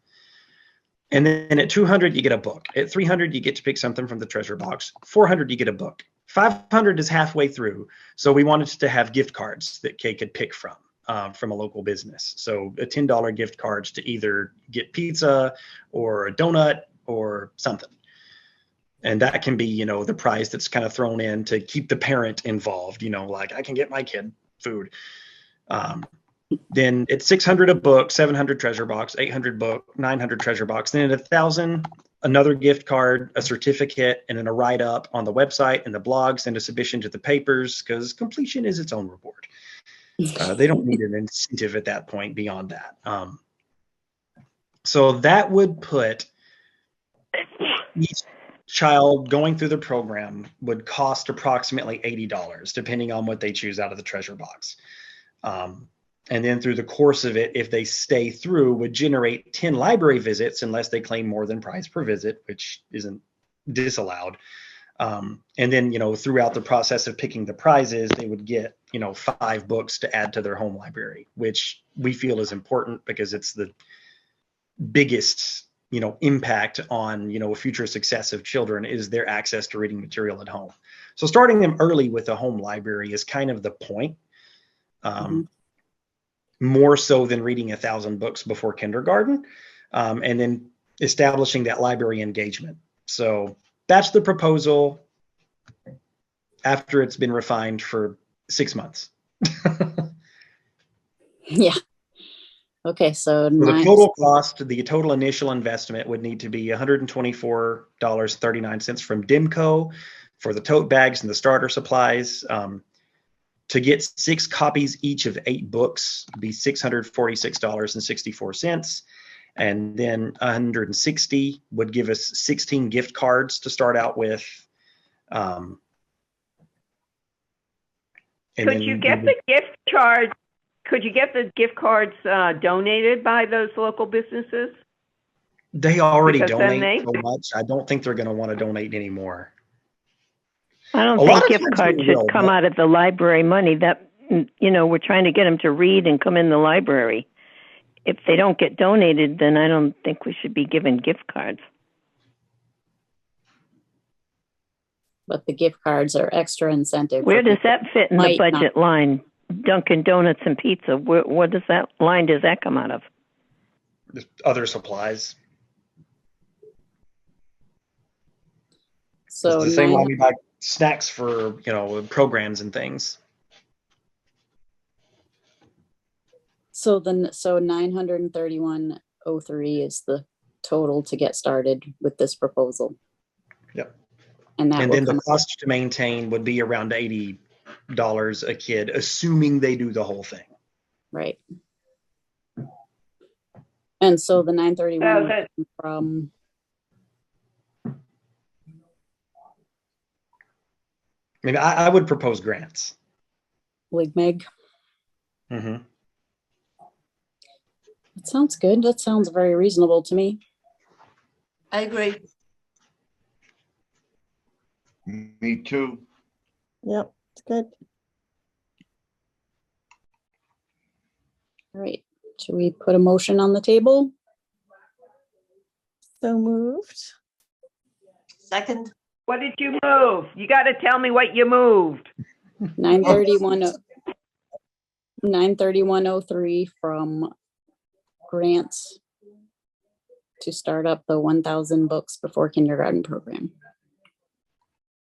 And then at 200, you get a book. At 300, you get to pick something from the treasure box. 400, you get a book. 500 is halfway through. So we wanted to have gift cards that Kay could pick from a local business. So a $10 gift cards to either get pizza or a donut or something. And that can be, the prize that's kind of thrown in to keep the parent involved, like I can get my kid food. Then it's 600 a book, 700 treasure box, 800 book, 900 treasure box. Then at 1,000, another gift card, a certificate, and then a write-up on the website and the blog, send a submission to the papers, because completion is its own reward. They don't need an incentive at that point beyond that. So that would put each child going through the program would cost approximately $80, depending on what they choose out of the treasure box. And then through the course of it, if they stay through, would generate 10 library visits unless they claim more than prize per visit, which isn't disallowed. And then, throughout the process of picking the prizes, they would get, 5 books to add to their home library, which we feel is important because it's the biggest, impact on, future success of children is their access to reading material at home. So starting them early with a home library is kind of the point. More so than reading 1,000 books before kindergarten, and then establishing that library engagement. So that's the proposal after it's been refined for 6 months. Yeah. Okay, so The total cost, the total initial investment would need to be $124.39 from DIMCO for the tote bags and the starter supplies. To get 6 copies each of 8 books would be $646.64. And then 160 would give us 16 gift cards to start out with. Could you get the gift cards donated by those local businesses? They already Because then donate so much. I don't think they're going to want to donate anymore. I don't think gift cards should come out of the library money. That, we're trying to get them to read and come in the library. If they don't get donated, then I don't think we should be given gift cards. But the gift cards are extra incentive. Where does that fit in the budget line? Dunkin' Donuts and pizza. What does that line does that come out of? Other supplies. So it's the same line we buy snacks for, programs and things. So 931.03 is the total to get started with this proposal. Yep. And then the cost to maintain would be around $80 a kid, assuming they do the whole thing. Right. And so the 931 from maybe I would propose grants. League Meg. Mm-hmm. That sounds good. That sounds very reasonable to me. I agree. Me too. Yep, it's good. All right. Should we put a motion on the table? So moved. Second. What did you move? You got to tell me what you moved. 931.03 from grants to start up the 1,000 books before kindergarten program.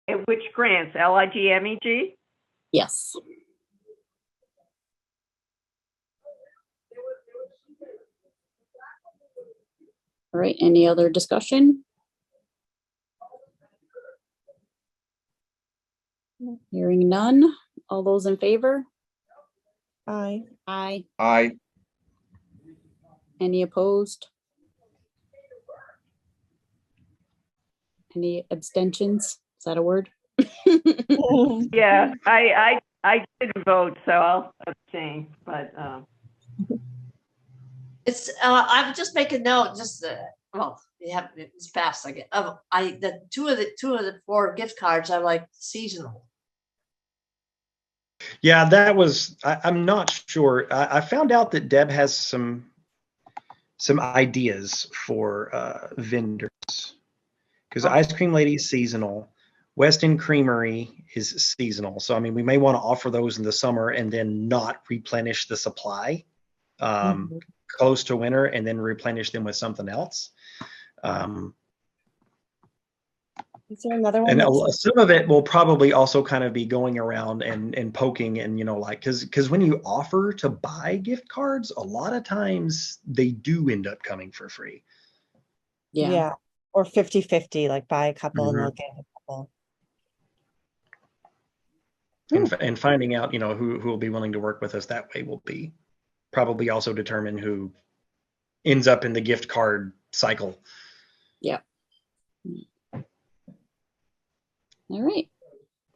And which grants? LIG, MEG? Yes. All right, any other discussion? Hearing none. All those in favor? Aye. Aye. I, Any opposed? Any abstentions? Is that a word? Yeah, I didn't vote, so I'll abstain, but, It's, I would just make a note, just, well, you have, it's fast, I get, the two of the 4 gift cards are like seasonal. Yeah, that was, I'm not sure. I found out that Deb has some ideas for vendors. Because Ice Cream Lady is seasonal. Weston Creamery is seasonal. So, I mean, we may want to offer those in the summer and then not replenish the supply close to winter and then replenish them with something else. Is there another one? And that's- some of it will probably also kind of be going around and poking and, you know, like, because when you offer to buy gift cards, a lot of times they do end up coming for free. Yeah. Or 50-50, like buy a couple and Mhm. they'll get a couple. And finding out, you know, who will be willing to work with us that way will be probably also determine who ends up in the gift card cycle. Yeah. All right.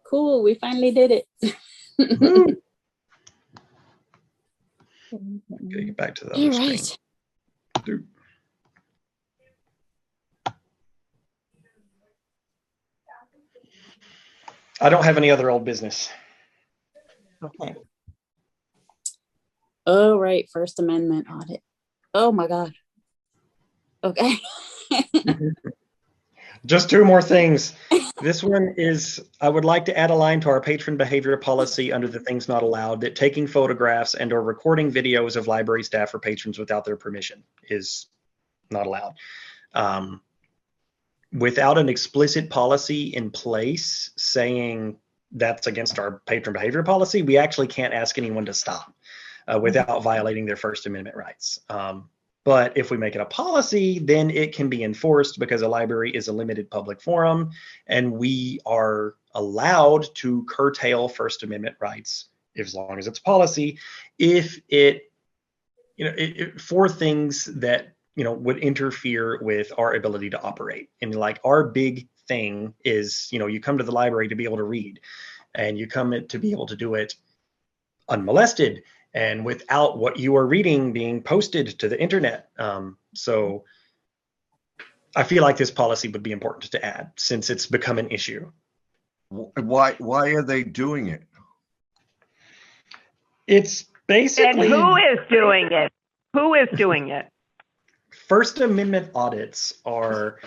Cool. We finally did it. Okay, get back to the All other screen. right. I don't have any other old business. Okay. Oh, right. First Amendment audit. Oh my God. Okay. Just 2 more things. This one is, I would like to add a line to our patron behavior policy under the things not allowed, that taking photographs and or recording videos of library staff or patrons without their permission is not allowed. Without an explicit policy in place saying that's against our patron behavior policy, we actually can't ask anyone to stop without violating their First Amendment rights. But if we make it a policy, then it can be enforced because a library is a limited public forum and we are allowed to curtail First Amendment rights, as long as it's policy, if it, you know, for things that, you know, would interfere with our ability to operate. And like our big thing is, you know, you come to the library to be able to read and you come to be able to do it unmolested and without what you are reading being posted to the internet. So I feel like this policy would be important to add since it's become an issue. why are they doing it? It's and basically who is doing it? Who is doing it? First Amendment audits are,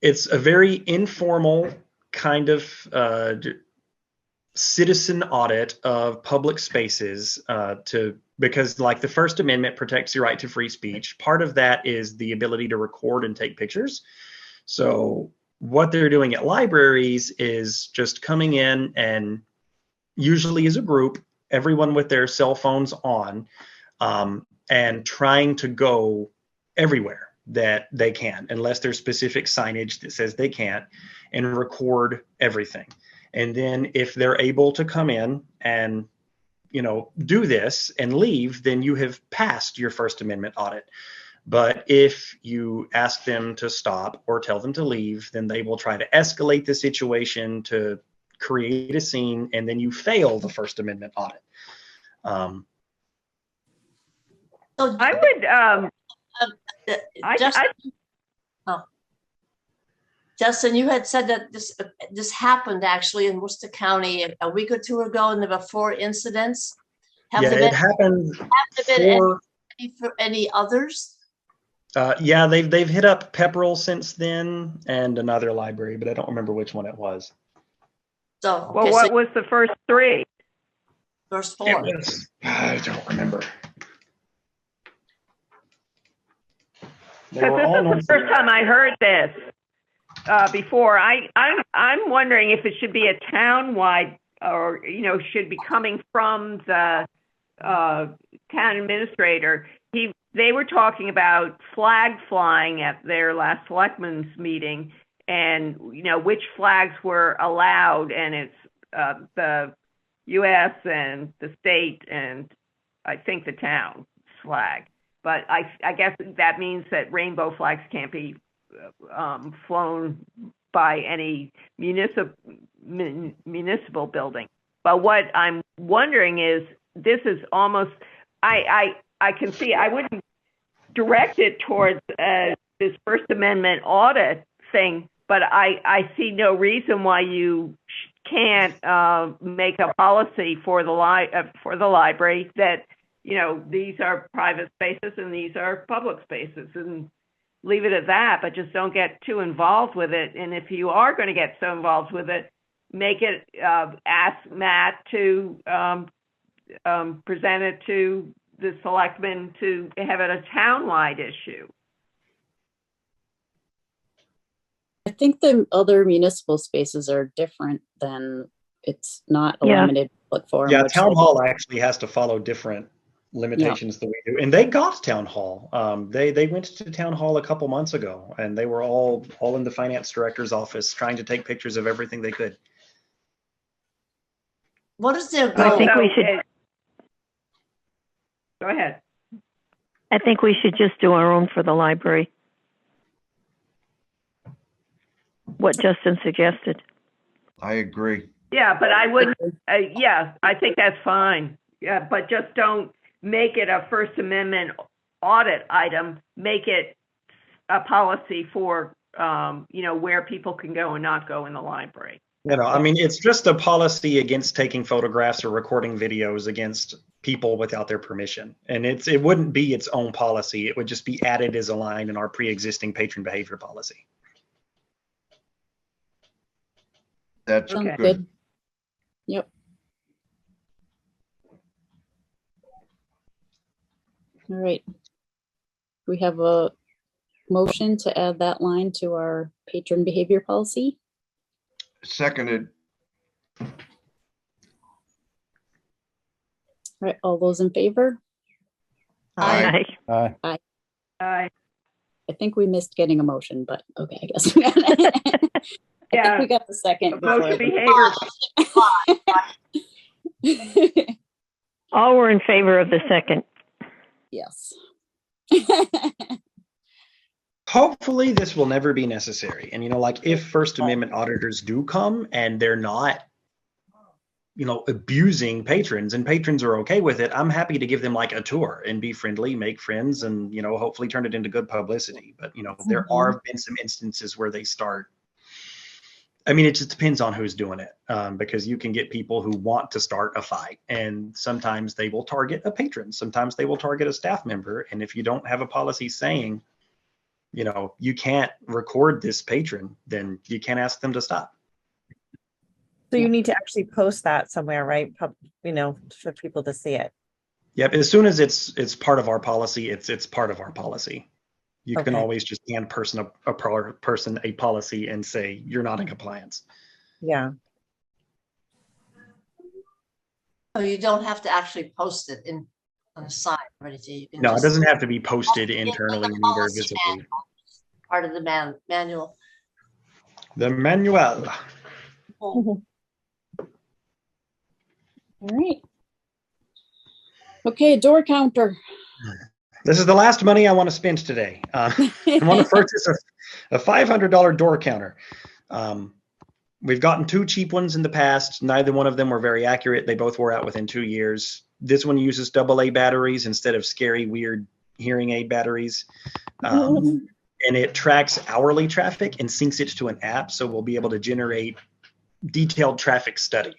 it's a very informal kind of citizen audit of public spaces because like the First Amendment protects your right to free speech. Part of that is the ability to record and take pictures. So what they're doing at libraries is just coming in and usually as a group, everyone with their cell phones on, and trying to go everywhere that they can, unless there's specific signage that says they can't, and record everything. And then if they're able to come in and, you know, do this and leave, then you have passed your First Amendment audit. But if you ask them to stop or tell them to leave, then they will try to escalate the situation to create a scene, and then you fail the First Amendment audit. So I would, Justin, you had said that this happened actually in Worcester County a week or 2 ago, and there were 4 incidents. Have Yeah, there it been, happened have there been for, any others? yeah, they've hit up Pepperell since then and another library, but I don't remember which one it was. So, well, okay, what so was the first 3? first It 4. was, I don't remember. They Because were this all is the north first of- time I heard this before. I'm wondering if it should be a town-wide, or, you know, should be coming from the town administrator. He they were talking about flag flying at their last selectmen's meeting, and which flags were allowed, and it's the U.S. and the state and I think the town flag. But I guess that means that rainbow flags can't be flown by any municipal building. But what I'm wondering is, this is almost, I can see, I wouldn't direct it towards this First Amendment audit thing, but I see no reason why you can't make a policy for the library that, these are private spaces and these are public spaces, and leave it at that, but just don't get too involved with it. And if you are going to get so involved with it, make it, ask Matt to present it to the selectmen to have it a townwide issue. I think the other municipal spaces are different than, it's not a Yeah. limited public forum. Yeah, which town they- hall actually has to follow different limitations than we do. And they got town hall. They went to town hall a couple months ago, and they were all in the finance director's office trying to take pictures of everything they could. What is their I goal? think we should. Go ahead. I think we should just do our own for the library. What Justin suggested. I agree. Yeah, but I wouldn't, yeah, I think that's fine. Yeah, but just don't make it a First Amendment audit item. Make it a policy for, where people can go and not go in the library. I mean, it's just a policy against taking photographs or recording videos against people without their permission. And it wouldn't be its own policy. It would just be added as a line in our pre-existing patron behavior policy. That's Sounds Okay. good. Yep. All right. We have a motion to add that line to our patron behavior policy. Seconded. All right, all those in favor? Aye. Aye. Aye. I think we missed getting a motion, but okay, I guess we got it. I think Yeah. we got the second. Vote before behavior. All were in favor of the second. Yes. Hopefully this will never be necessary. And, if First Amendment auditors do come and they're not, abusing patrons, and patrons are okay with it, I'm happy to give them like a tour and be friendly, make friends, and, hopefully turn it into good publicity. But, there are been some instances where they start. I mean, it just depends on who's doing it, because you can get people who want to start a fight, and sometimes they will target a patron. Sometimes they will target a staff member. And if you don't have a policy saying, you can't record this patron, then you can't ask them to stop. So you need to actually post that somewhere, right? For people to see it. Yep. As soon as it's part of our policy, it's part of our policy. You can Okay. always just hand a person a policy and say you're not in compliance. Yeah. So you don't have to actually post it on a sign or anything. You can No, it just- doesn't have to be posted internally, Like a neither policy visibly. manual, part of the manual. The manual. All right. Okay, door counter. This is the last money I want to spend today. I want to purchase a $500 door counter. We've gotten 2 cheap ones in the past. Neither one of them were very accurate. They both wore out within 2 years. This one uses AA batteries instead of scary, weird hearing aid batteries. And it tracks hourly traffic and syncs it to an app. So we'll be able to generate detailed traffic study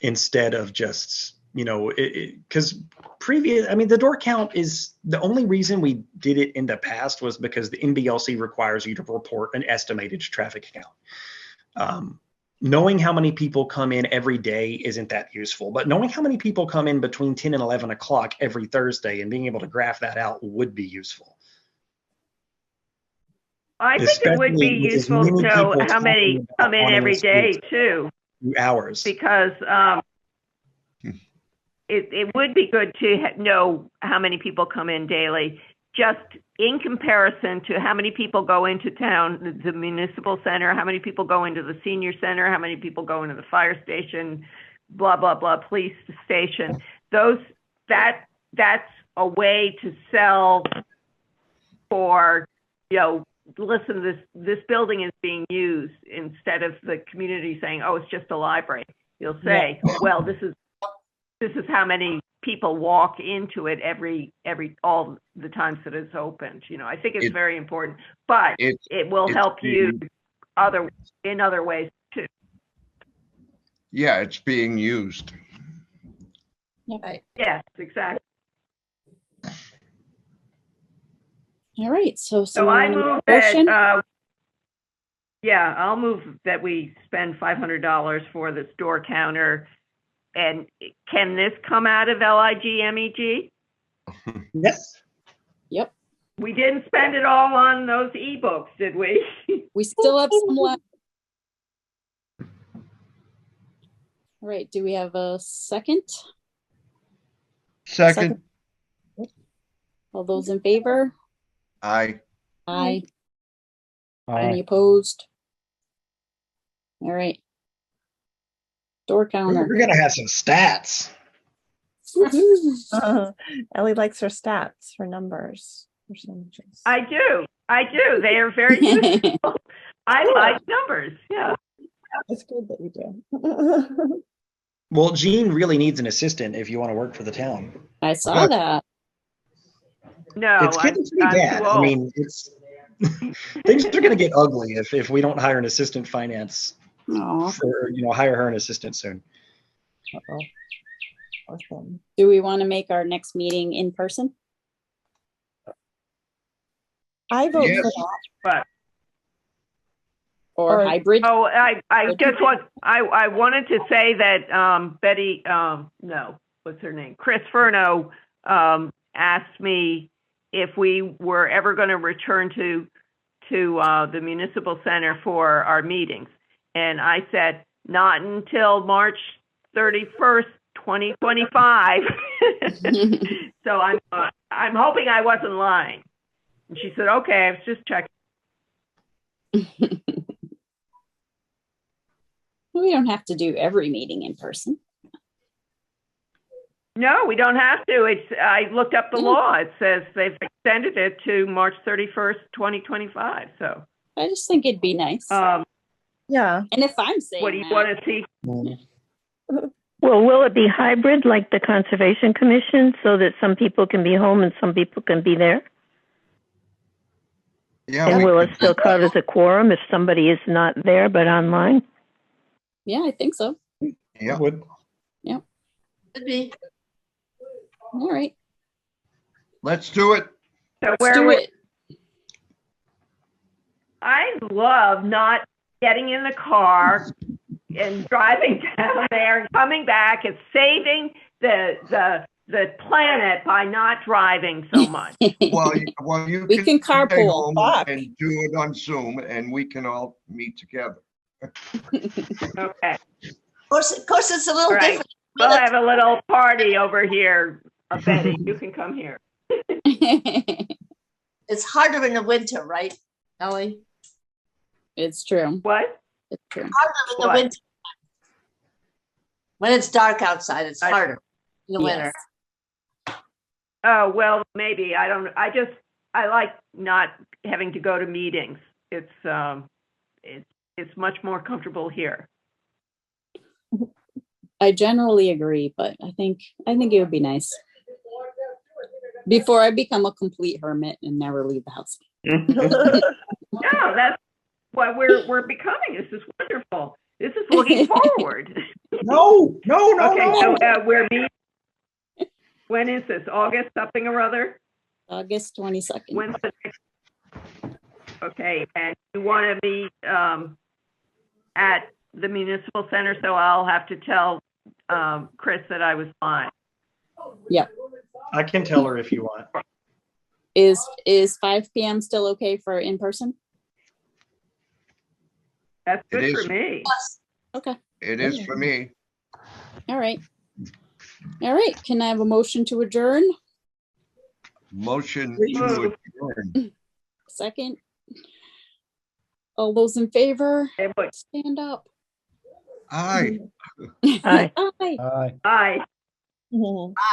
instead of just, because the door count is the only reason we did it in the past was because the NBLC requires you to report an estimated traffic count. Knowing how many people come in every day isn't that useful, but knowing how many people come in between 10 and 11 o'clock every Thursday and being able to graph that out would be useful. I think it would be Especially with as useful to many know people how many talking come about in every wanting day to too, do hours. because it would be good to know how many people come in daily, just in comparison to how many people go into town, the municipal center, how many people go into the senior center, how many people go into the fire station, blah, blah, blah, police station. That's a way to sell for, listen, this building is being used, instead of the community saying, oh, it's just a library. You'll say, well, this is how many people walk into it all the times that it's opened. I think it's very important, but it will help you in other ways too. Yeah, it's being used. Right. Yes, exactly. All right, so I someone move want a motion? that, I'll move that we spend $500 for the store counter. And can this come out of LIG MEG? Yes. Yep, We didn't spend it all on those ebooks, did we? we still have some left. All right, do we have a second? Second, All those in favor? I, Aye. Aye. Any opposed? All right. Door counter. We're gonna have some stats. Ellie likes her stats, her numbers, percentages. I do. They are very useful. I like numbers. Yeah. It's good that you do. Well, Gene really needs an assistant if you want to work for the town. I saw that. No, It's getting pretty I'm bad. too I old. mean, it's things are going to get ugly if we don't hire an assistant finance. Aw. Hire her an assistant soon. Uh-oh. Awesome. Do we want to make our next meeting in person I vote Yes. for that. But or Or- hybrid? oh, I just want I wanted to say that Betty no, what's her name? Chris Furno asked me if we were ever going to return to the municipal center for our meetings. And I said, not until March 31st, 2025. So I'm hoping I wasn't lying. And she said, okay, I was just checking. We don't have to do every meeting in person. No, we don't have to. I looked up the Yeah. law. It says they've extended it to March 31st, 2025. So, I just think it'd be nice. Yeah. And if I'm saying what do you that, want to see? Well, will it be hybrid like the Conservation Commission so that some people can be home and some people can be there? yeah. And we will could it still do count as a quorum if somebody is not there but online? yeah, I think so. that. Yeah. Would. Could be. All right, Let's do it. So let's do it. I love not getting in the car and driving down there and coming back. It's saving the planet by not driving so much. Well, you We can stay carpool. home Fuck. and do it on Zoom, and we can all meet together. Okay. Of course, it's a little All right. different. We'll have a little party over here. Betty, you can come here. It's harder in the winter, right, Ellie? It's true. What? It's true. Harder in the What? winter. When it's dark outside, it's I- harder in the winter. Yes. Oh, well, maybe. I like not having to go to meetings. It's much more comfortable here. I generally agree, but I think it would be nice before I become a complete hermit and never leave the house. No, that's what we're becoming. This is wonderful. This is looking forward. No. Okay, so we're meeting. When is this? August something or other? August 22nd. When's the next? Okay, and you want to meet at the municipal center, so I'll have to tell Chris that I was fine. Yep. I can tell her if you want. Is 5 p.m. still okay for in person? That's It good is. for me. Okay. It is for me. All right. All right, can I have a motion to adjourn? Motion Move. to adjourn. Second? All those in favor, Okay, but stand up. Aye. Aye. Aye. Aye. aye. Mhm.